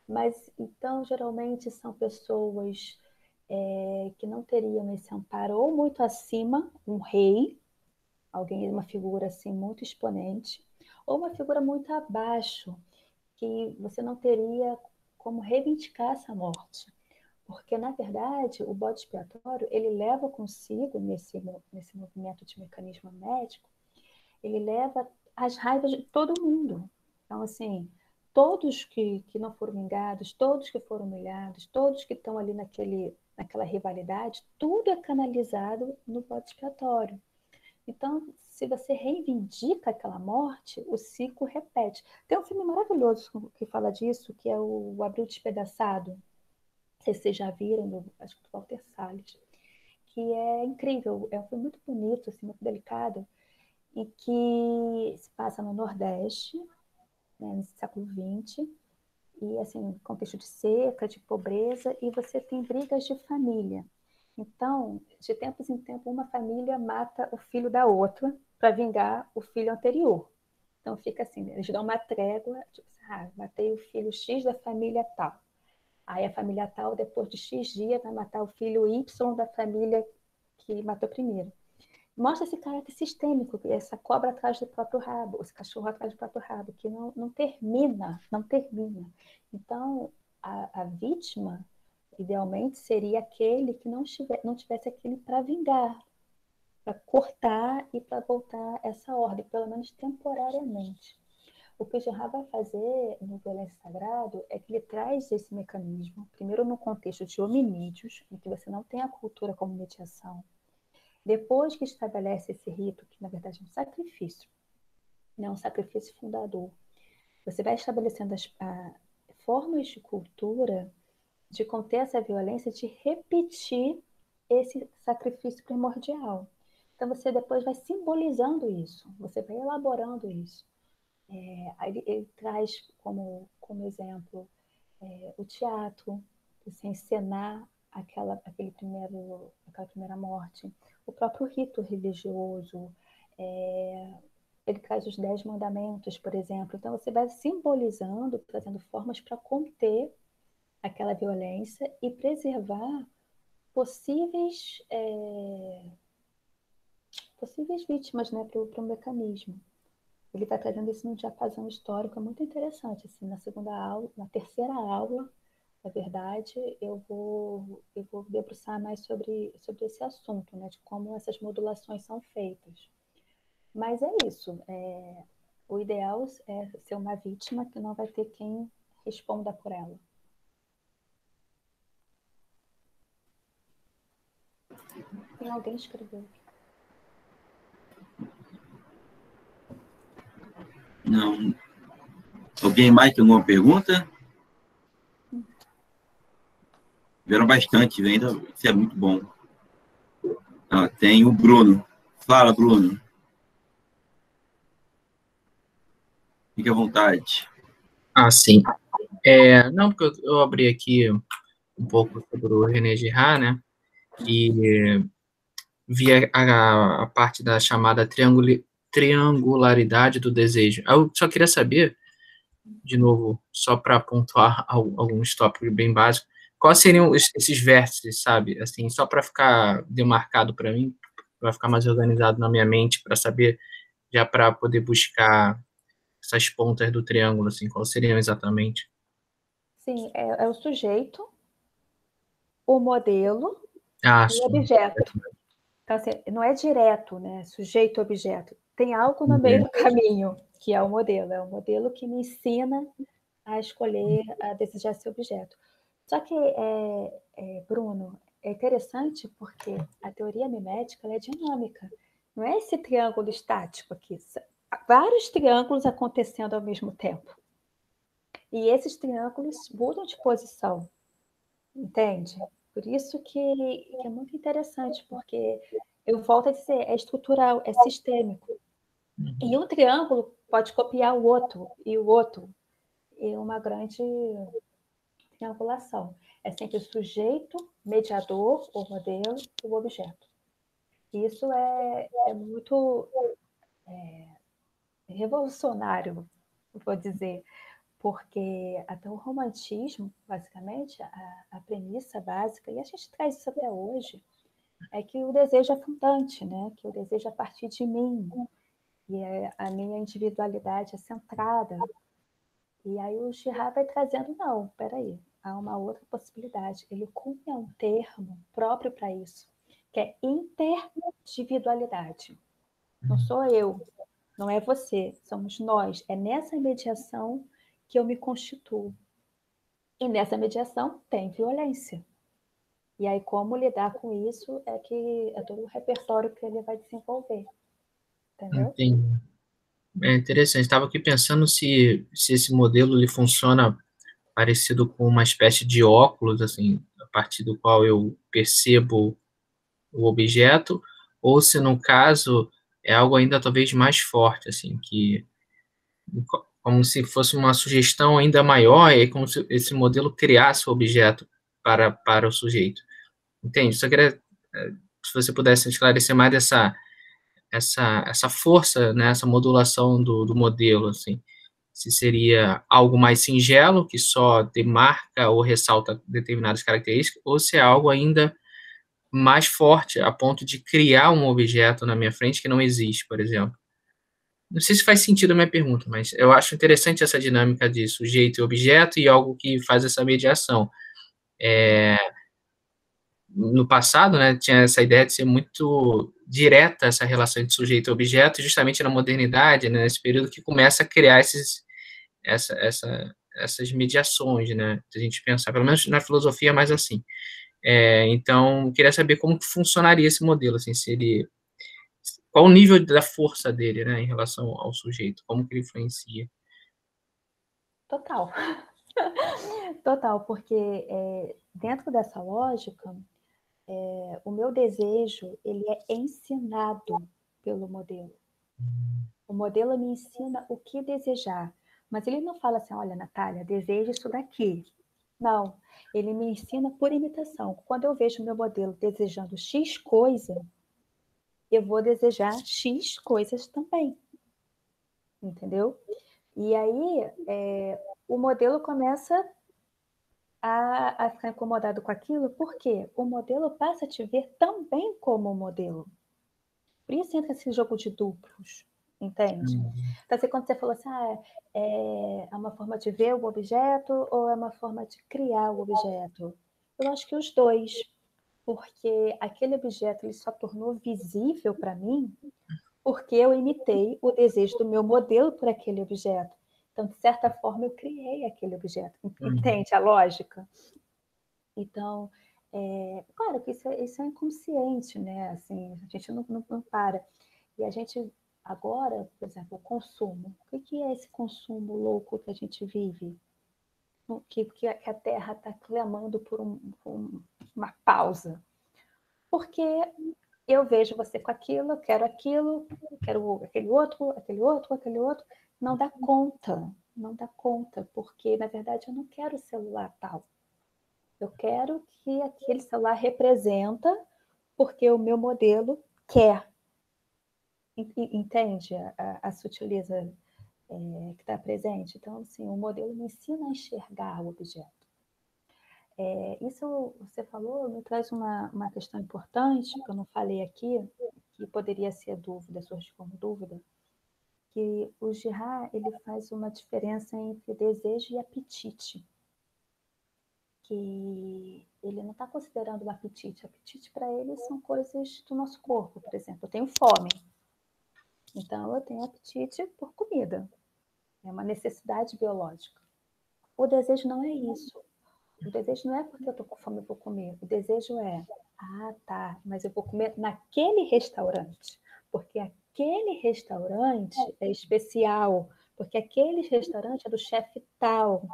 Mas, então, geralmente são pessoas que não teriam esse amparo, ou muito acima, um rei, alguém, uma figura assim muito exponente, ou uma figura muito abaixo, que você não teria como reivindicar essa morte. Porque, na verdade, o bode expiatório, ele leva consigo, nesse movimento de mecanismo médico, ele leva as raivas de todo mundo. Então, assim, todos que não foram vingados, todos que foram humilhados, todos que estão ali naquela rivalidade, tudo é canalizado no bode expiatório. Então, se você reivindica aquela morte, o ciclo repete. Tem um filme maravilhoso que fala disso, que é o Abril Despedaçado. Não sei se vocês já viram, acho que do Walter Salles, que é incrível, é um filme muito bonito, assim, muito delicado, e que se passa no Nordeste, né, no século XX, e assim, contexto de seca, de pobreza, e você tem brigas de família. Então, de tempos em tempos, uma família mata o filho da outra para vingar o filho anterior. Então, fica assim, eles dão uma trégua, tipo, matei o filho X da família tal. Aí a família tal, depois de X dias, vai matar o filho Y da família que matou primeiro. Mostra esse caráter sistêmico, essa cobra atrás do próprio rabo, esse cachorro atrás do próprio rabo, que não termina, não termina. Então, a vítima, idealmente, seria aquele que não tivesse aquele para vingar, para cortar e para voltar essa ordem, pelo menos temporariamente. O que o Gerard vai fazer no Violência Sagrado é que ele traz esse mecanismo, primeiro no contexto de hominídeos, em que você não tem a cultura como mediação. Depois que estabelece esse rito, que na verdade é um sacrifício, não é um sacrifício fundador, você vai estabelecendo as formas de cultura de conter essa violência, de repetir esse sacrifício primordial. Então você depois vai simbolizando isso, você vai elaborando isso. Ele traz como exemplo o teatro, você encenar aquela primeira morte, o próprio rito religioso, ele traz os 10 mandamentos, por exemplo. Então você vai simbolizando, trazendo formas para conter aquela violência e preservar possíveis vítimas, né, para o mecanismo. Ele está trazendo isso num diapasão histórico, é muito interessante. Assim, na terceira aula, na verdade, eu vou debruçar mais sobre esse assunto, né, de como essas modulações são feitas. Mas é isso. O ideal é ser uma vítima que não vai ter quem responda por ela. Tem alguém que escreveu? Não. Alguém mais tem alguma pergunta? Vieram bastante, ainda. Isso é muito bom. Tem o Bruno. Fala, Bruno. Fique à vontade. Sim. Não, porque eu abri aqui um pouco sobre o René Girard, né? E vi a parte da chamada triangularidade do desejo. Eu só queria saber, de novo, só para pontuar alguns tópicos bem básicos, quais seriam esses vértices, sabe? Assim, só para ficar demarcado para mim, para ficar mais organizado na minha mente, para saber, já para poder buscar essas pontas do triângulo, assim, quais seriam exatamente? Sim, é o sujeito, o modelo e o Sim. objeto. Então, assim, não é direto, né? Sujeito-objeto. Tem algo no meio do caminho, que é o modelo. É o modelo que me ensina a escolher, a desejar esse objeto. Só que, Bruno, é interessante porque a teoria mimética ela é dinâmica. Não é esse triângulo estático aqui. Vários triângulos acontecendo ao mesmo tempo. E esses triângulos mudam de posição. Entende? Por isso que é muito interessante, porque eu volto a dizer, é estrutural, é sistêmico. E um triângulo pode copiar o outro, e o outro. É uma grande triangulação. É sempre o sujeito, mediador, o modelo e o objeto. Isso é muito revolucionário, vou dizer, porque até o romantismo, basicamente, a premissa básica, e a gente traz isso até hoje, é que o desejo é fundante, né? Que o desejo é a partir de mim, e a minha individualidade é centrada. E aí o Girard vai trazendo, não, peraí, há uma outra possibilidade. Ele cunha um termo próprio para isso, que é interindividualidade. Não sou eu, não é você, somos nós. É nessa mediação que eu me constituo. E nessa mediação tem violência. E aí como lidar com isso é todo o repertório que ele vai desenvolver. Entendeu? Entendi. É interessante. Estava aqui pensando se esse modelo ele funciona parecido com uma espécie de óculos, assim, a partir do qual eu percebo o objeto, ou se no caso é algo ainda talvez mais forte, assim, que como se fosse uma sugestão ainda maior, e como se esse modelo criasse o objeto para o sujeito. Entende? Só queria se você pudesse esclarecer mais essa força, né, essa modulação do modelo, assim, se seria algo mais singelo, que só demarca ou ressalta determinadas características, ou se é algo ainda mais forte, a ponto de criar um objeto na minha frente que não existe, por exemplo. Não sei se faz sentido a minha pergunta, mas eu acho interessante essa dinâmica de sujeito e objeto e algo que faz essa mediação. No passado, né, tinha essa ideia de ser muito direta essa relação de sujeito e objeto, justamente na modernidade, né, nesse período que começa a criar essas mediações, né, a gente pensar, pelo menos na filosofia, mais assim. Então, queria saber como que funcionaria esse modelo, assim, se ele, qual o nível da força dele, né, em relação ao sujeito, como que ele influencia. Total. Total, porque dentro dessa lógica, o meu desejo, ele é ensinado pelo modelo. O modelo me ensina o que desejar, mas ele não fala assim, olha, Natália, deseja isso daqui. Não, ele me ensina por imitação. Quando eu vejo meu modelo desejando X coisa, eu vou desejar X coisas também. Entendeu? E aí, o modelo começa a ficar incomodado com aquilo, porque o modelo passa a te ver também como modelo. Por isso entra esse jogo de duplos, entende? Então, assim, quando você falou assim, é uma forma de ver o objeto ou é uma forma de criar o objeto? Eu acho que os dois, porque aquele objeto ele só tornou visível para mim porque eu imitei o desejo do meu modelo por aquele objeto. Então, de certa forma, eu criei aquele objeto. Entende a lógica? Então, claro que isso é inconsciente, né? Assim, a gente não para. E a gente, agora, por exemplo, o consumo. O que é esse consumo louco que a gente vive? Que a Terra está clamando por uma pausa. Porque eu vejo você com aquilo, quero aquele outro, aquele outro, aquele outro. Não dá conta, porque, na verdade, eu não quero o celular tal. Eu quero que aquele celular representa porque o meu modelo quer. Entende a sutileza que está presente? Então, assim, o modelo me ensina a enxergar o objeto. Isso você falou me traz uma questão importante, que eu não falei aqui, que poderia ser dúvida, surgir como dúvida, que o Girard, ele faz uma diferença entre desejo e apetite. Que ele não está considerando o apetite. Apetite para ele são coisas do nosso corpo, por exemplo. Eu tenho fome, então eu tenho apetite por comida. É uma necessidade biológica. O desejo não é isso. O desejo não é porque eu estou com fome e vou comer. O desejo é, tá, mas eu vou comer naquele restaurante, porque aquele restaurante é especial, porque aquele restaurante é do chefe tal,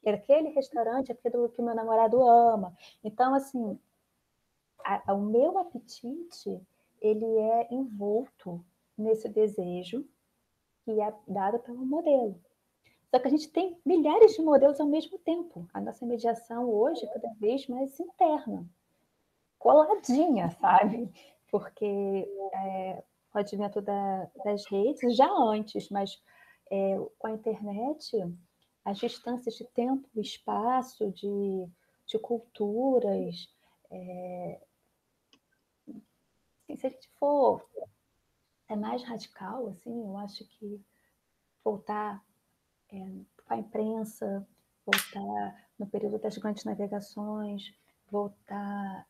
aquele restaurante é aquele que o meu namorado ama. Então, assim, o meu apetite, ele é envolto nesse desejo que é dado pelo modelo. Só que a gente tem milhares de modelos ao mesmo tempo. A nossa mediação hoje é cada vez mais interna, coladinha, sabe? Porque o advento das redes, já antes, mas com a internet, as distâncias de tempo, espaço, de culturas, assim, se a gente for mais radical, assim, eu acho que voltar para a imprensa, voltar no período das grandes navegações, voltar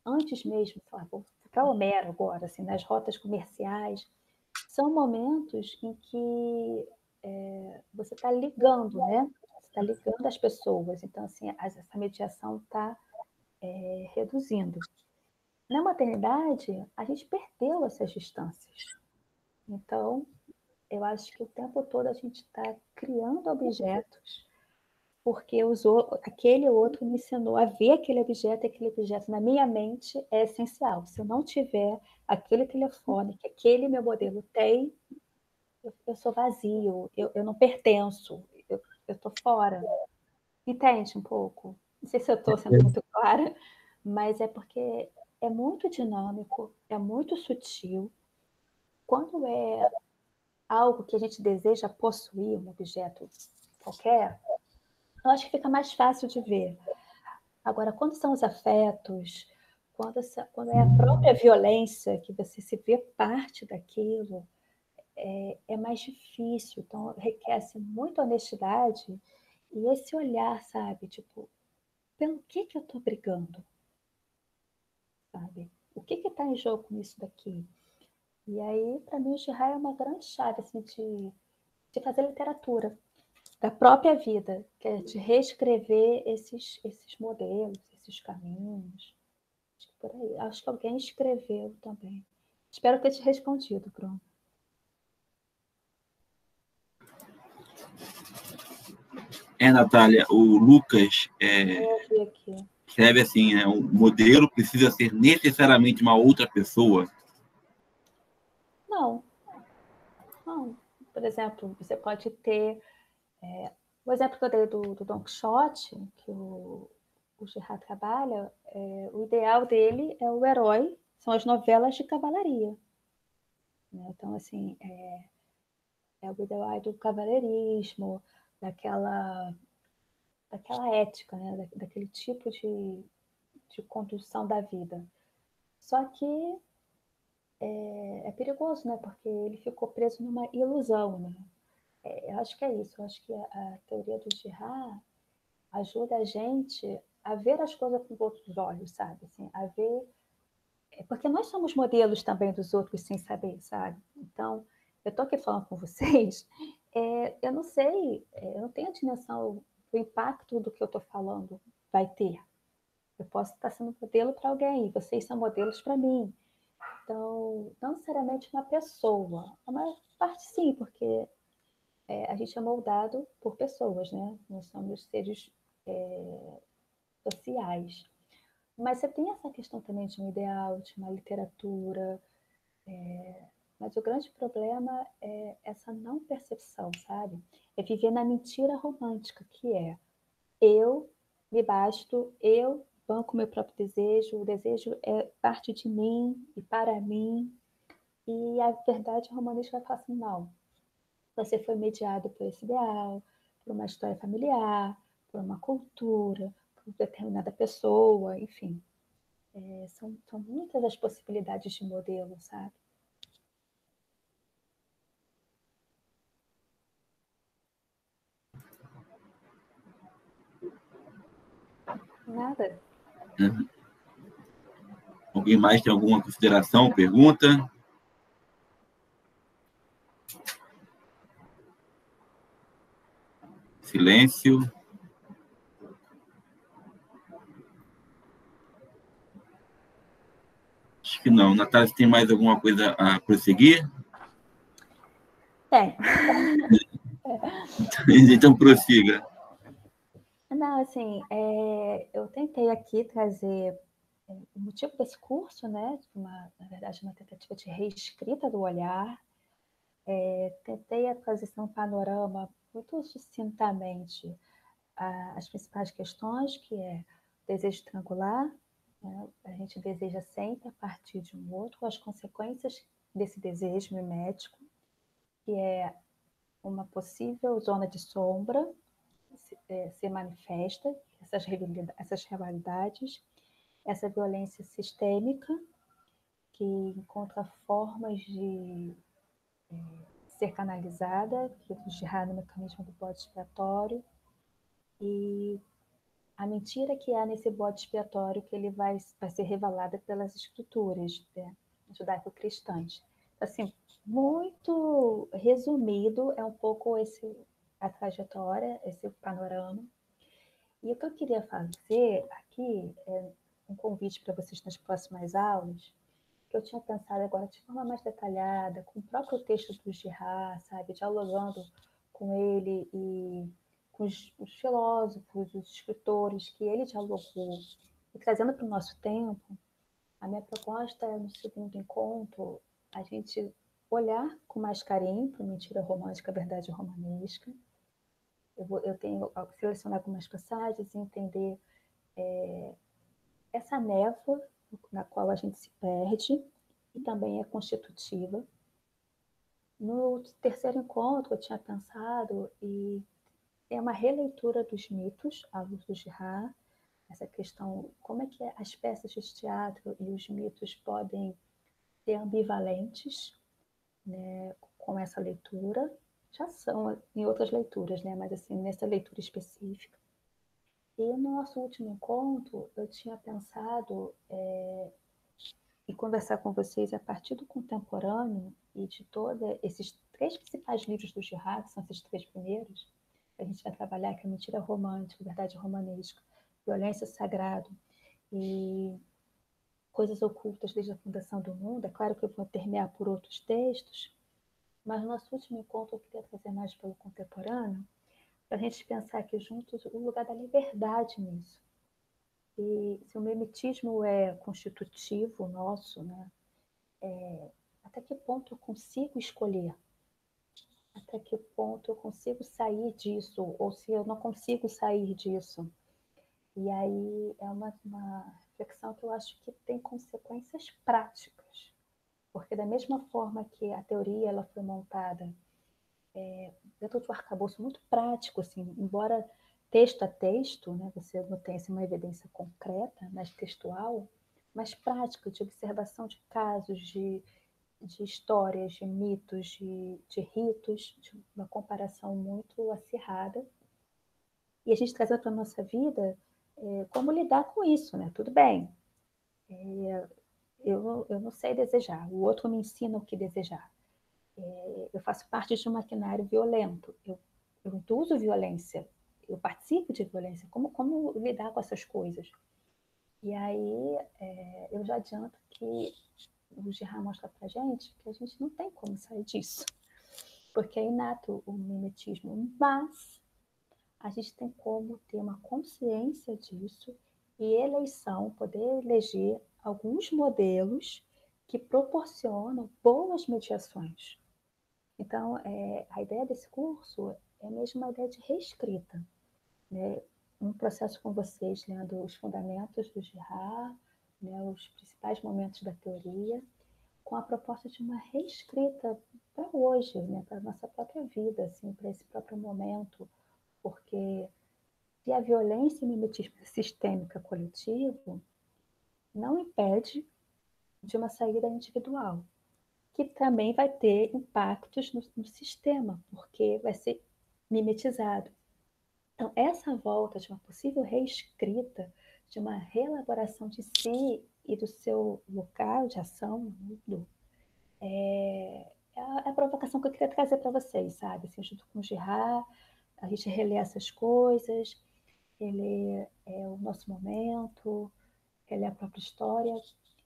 antes mesmo, sei lá, vou para Homero agora, assim, nas rotas comerciais, são momentos em que você está ligando, né? Você está ligando as pessoas, então, assim, essa mediação está reduzindo. Na maternidade, a gente perdeu essas distâncias. Então, eu acho que o tempo todo a gente está criando objetos porque aquele outro me ensinou a ver aquele objeto na minha mente é essencial. Se eu não tiver aquele telefone que aquele meu modelo tem, eu sou vazio, eu não pertenço, eu estou fora. Entende um pouco? Não sei se eu estou sendo muito clara, mas é porque é muito dinâmico, é muito sutil. Quando é algo que a gente deseja possuir, um objeto qualquer, eu acho que fica mais fácil de ver. Agora, quando são os afetos, quando é a própria violência, que você se vê parte daquilo, é mais difícil. Então, requer assim, muita honestidade e esse olhar, sabe? Tipo, pelo que eu estou brigando? Sabe? O que está em jogo nisso daqui? E aí, para mim, o Gihá é uma grande chave assim, de fazer literatura da própria vida, que é de reescrever esses modelos, esses caminhos. Acho que por aí. Acho que alguém escreveu também. Espero que eu tenha respondido, Bruno. Natália, o Lucas Eu vi aqui. escreve assim, o modelo precisa ser necessariamente uma outra pessoa. Não, não. Por exemplo, você pode ter... o exemplo que eu dei do Don Quixote, que o Gihá trabalha, o ideal dele é o herói, são as novelas de cavalaria. Né? Então, assim, é o ideal do cavaleirismo, daquela ética, né? Daquele tipo de condução da vida. Só que é perigoso, né? Porque ele ficou preso numa ilusão, né? Eu acho que é isso. Eu acho que a teoria do Gihá ajuda a gente a ver as coisas com outros olhos, sabe? Assim, a ver... Porque nós somos modelos também dos outros sem saber, sabe? Então, eu estou aqui falando com vocês, eu não sei, eu não tenho a dimensão do impacto do que eu estou falando vai ter. Eu posso estar sendo modelo para alguém, vocês são modelos para mim. Então, não necessariamente uma pessoa, uma parte sim, porque a gente é moldado por pessoas, né? Nós somos seres sociais. Mas você tem essa questão também de um ideal, de uma literatura, mas o grande problema é essa não percepção, sabe? É viver na mentira romântica, que é eu me basto, eu banco meu próprio desejo, o desejo é parte de mim e para mim, e a verdade romântica vai falar assim, não, você foi mediado por esse ideal, por uma história familiar, por uma cultura, por determinada pessoa, enfim. São muitas as possibilidades de modelo, sabe? Nada. Né? Alguém mais tem alguma consideração, pergunta? Silêncio. Acho que não. Natália, você tem mais alguma coisa a prosseguir? Tem. Então, prossiga. Não, assim, eu tentei aqui trazer o motivo desse curso, né? Na verdade, uma tentativa de reescrita do olhar. Tentei trazer um panorama muito sucintamente as principais questões, que é o desejo triangular, né? A gente deseja sempre a partir de um outro, as consequências desse desejo mimético, que é uma possível zona de sombra, se manifesta, essas rivalidades, essa violência sistêmica, que encontra formas de ser canalizada, que é girar no mecanismo do bode expiatório, e a mentira que há nesse bode expiatório que ele vai ser revelada pelas escrituras, né, judaico-cristãs. Assim, muito resumido é um pouco a trajetória, esse panorama. E o que eu queria fazer aqui é um convite para vocês nas próximas aulas, que eu tinha pensado agora de forma mais detalhada, com o próprio texto do Gihá, sabe, dialogando com ele e com os filósofos, os escritores que ele dialogou, e trazendo para o nosso tempo. A minha proposta é, no segundo encontro, a gente olhar com mais carinho para a mentira romântica, a verdade romanesca. Eu tenho que selecionar algumas passagens e entender essa névoa na qual a gente se perde e também é constitutiva. No terceiro encontro, eu tinha pensado em ter uma releitura dos mitos à luz do Girard, essa questão, como é que as peças de teatro e os mitos podem ser ambivalentes, né, com essa leitura. Já são em outras leituras, né, mas assim, nessa leitura específica. E no nosso último encontro, eu tinha pensado em conversar com vocês a partir do contemporâneo e de todos esses 3 principais livros do Girard, que são esses 3 primeiros, que a gente vai trabalhar, que é Mentira Romântica, Verdade Romanesca, Violência Sagrado e Coisas Ocultas desde a Fundação do Mundo. É claro que eu vou permear por outros textos, mas no nosso último encontro eu queria trazer mais pelo contemporâneo, para a gente pensar aqui juntos o lugar da liberdade nisso. E se o mimetismo é constitutivo nosso, né, até que ponto eu consigo escolher? Até que ponto eu consigo sair disso? Ou se eu não consigo sair disso? E aí é uma reflexão que eu acho que tem consequências práticas. Porque da mesma forma que a teoria ela foi montada dentro de um arcabouço muito prático, assim, embora texto a texto, né, você não tenha assim, uma evidência concreta, mas textual, mas prática, de observação de casos, de histórias, de mitos, de ritos, de uma comparação muito acirrada. E a gente traz para a nossa vida como lidar com isso, né? Tudo bem, eu não sei desejar, o outro me ensina o que desejar. Eu faço parte de um maquinário violento, eu induzo violência, eu participo de violência, como lidar com essas coisas? E aí eu já adianto que o Girard mostra para a gente que a gente não tem como sair disso, porque é inato o mimetismo, mas a gente tem como ter uma consciência disso e eleição, poder eleger alguns modelos que proporcionam boas mediações. Então, a ideia desse curso é mesmo uma ideia de reescrita, né? Um processo com vocês, lendo os fundamentos do Girard, né, os principais momentos da teoria, com a proposta de uma reescrita para hoje, né, para a nossa própria vida, assim, para esse próprio momento, porque se a violência e o mimetismo sistêmica coletivo não impede de uma saída individual, que também vai ter impactos no sistema, porque vai ser mimetizado. Então, essa volta de uma possível reescrita, de uma reelaboração de si e do seu local de ação no mundo, é a provocação que eu queria trazer para vocês, sabe? Assim, junto com o Girard, a gente relê essas coisas, ele é o nosso momento, ele é a própria história,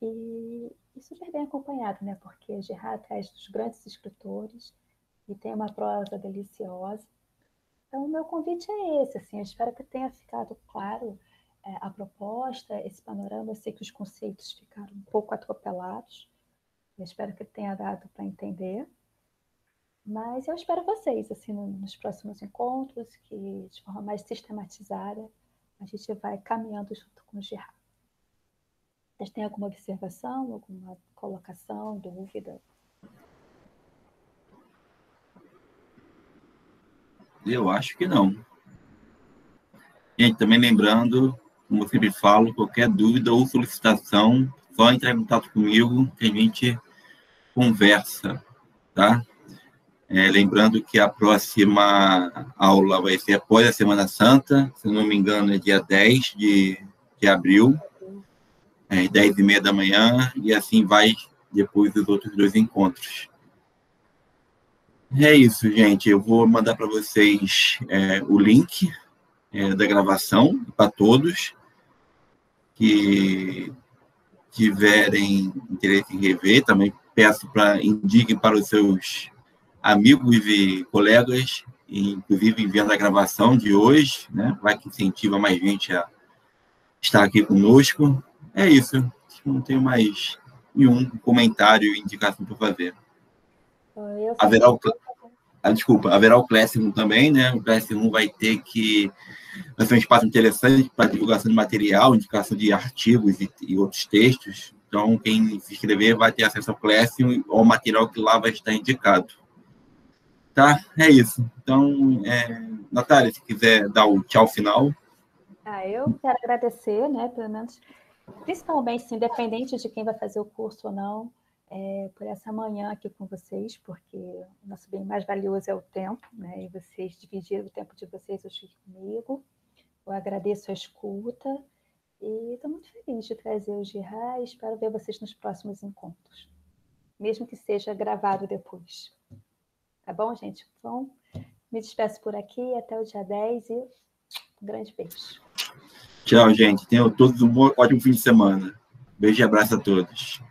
e super bem acompanhado, né? Porque Girard traz dos grandes escritores e tem uma prosa deliciosa. Então, o meu convite é esse, assim, eu espero que tenha ficado claro a proposta, esse panorama. Eu sei que os conceitos ficaram um pouco atropelados, eu espero que tenha dado para entender, mas eu espero vocês, assim, nos próximos encontros, que de forma mais sistematizada a gente vai caminhando junto com o Girard. Vocês têm alguma observação, alguma colocação, dúvida? Eu acho que não. Gente, também lembrando, como eu sempre falo, qualquer dúvida ou solicitação, só entrar em contato comigo que a gente conversa, tá? Lembrando que a próxima aula vai ser após a Semana Santa, se não me engano é dia 10 de abril, 10h30 da manhã, e assim vai depois dos outros 2 encontros. É isso, gente. Eu vou mandar para vocês o link da gravação para todos que tiverem interesse em rever. Também peço para indiquem para os seus amigos e colegas, inclusive vendo a gravação de hoje, né? Vai que incentiva mais gente a estar aqui conosco. É isso. Não tenho mais nenhum comentário e indicação para fazer. Eu Haverá Desculpa, haverá o Classroom também, né? O Classroom vai ser um espaço interessante para divulgação de material, indicação de artigos e outros textos. Então, quem se inscrever vai ter acesso ao Classroom ou ao material que lá vai estar indicado. Tá? É isso. Então, Natália, se quiser dar o tchau final. Eu quero agradecer, né, pelo menos, principalmente, independente de quem vai fazer o curso ou não, por essa manhã aqui com vocês, porque o nosso bem mais valioso é o tempo, né, e vocês dividiram o tempo de vocês hoje comigo. Eu agradeço a escuta e estou muito feliz de trazer o Girra e espero ver vocês nos próximos encontros, mesmo que seja gravado depois. Tá bom, gente? Então, me despeço por aqui, até o dia 10 e um grande beijo. Tchau, gente. Tenham todos um ótimo fim de semana. Beijo e abraço a todos.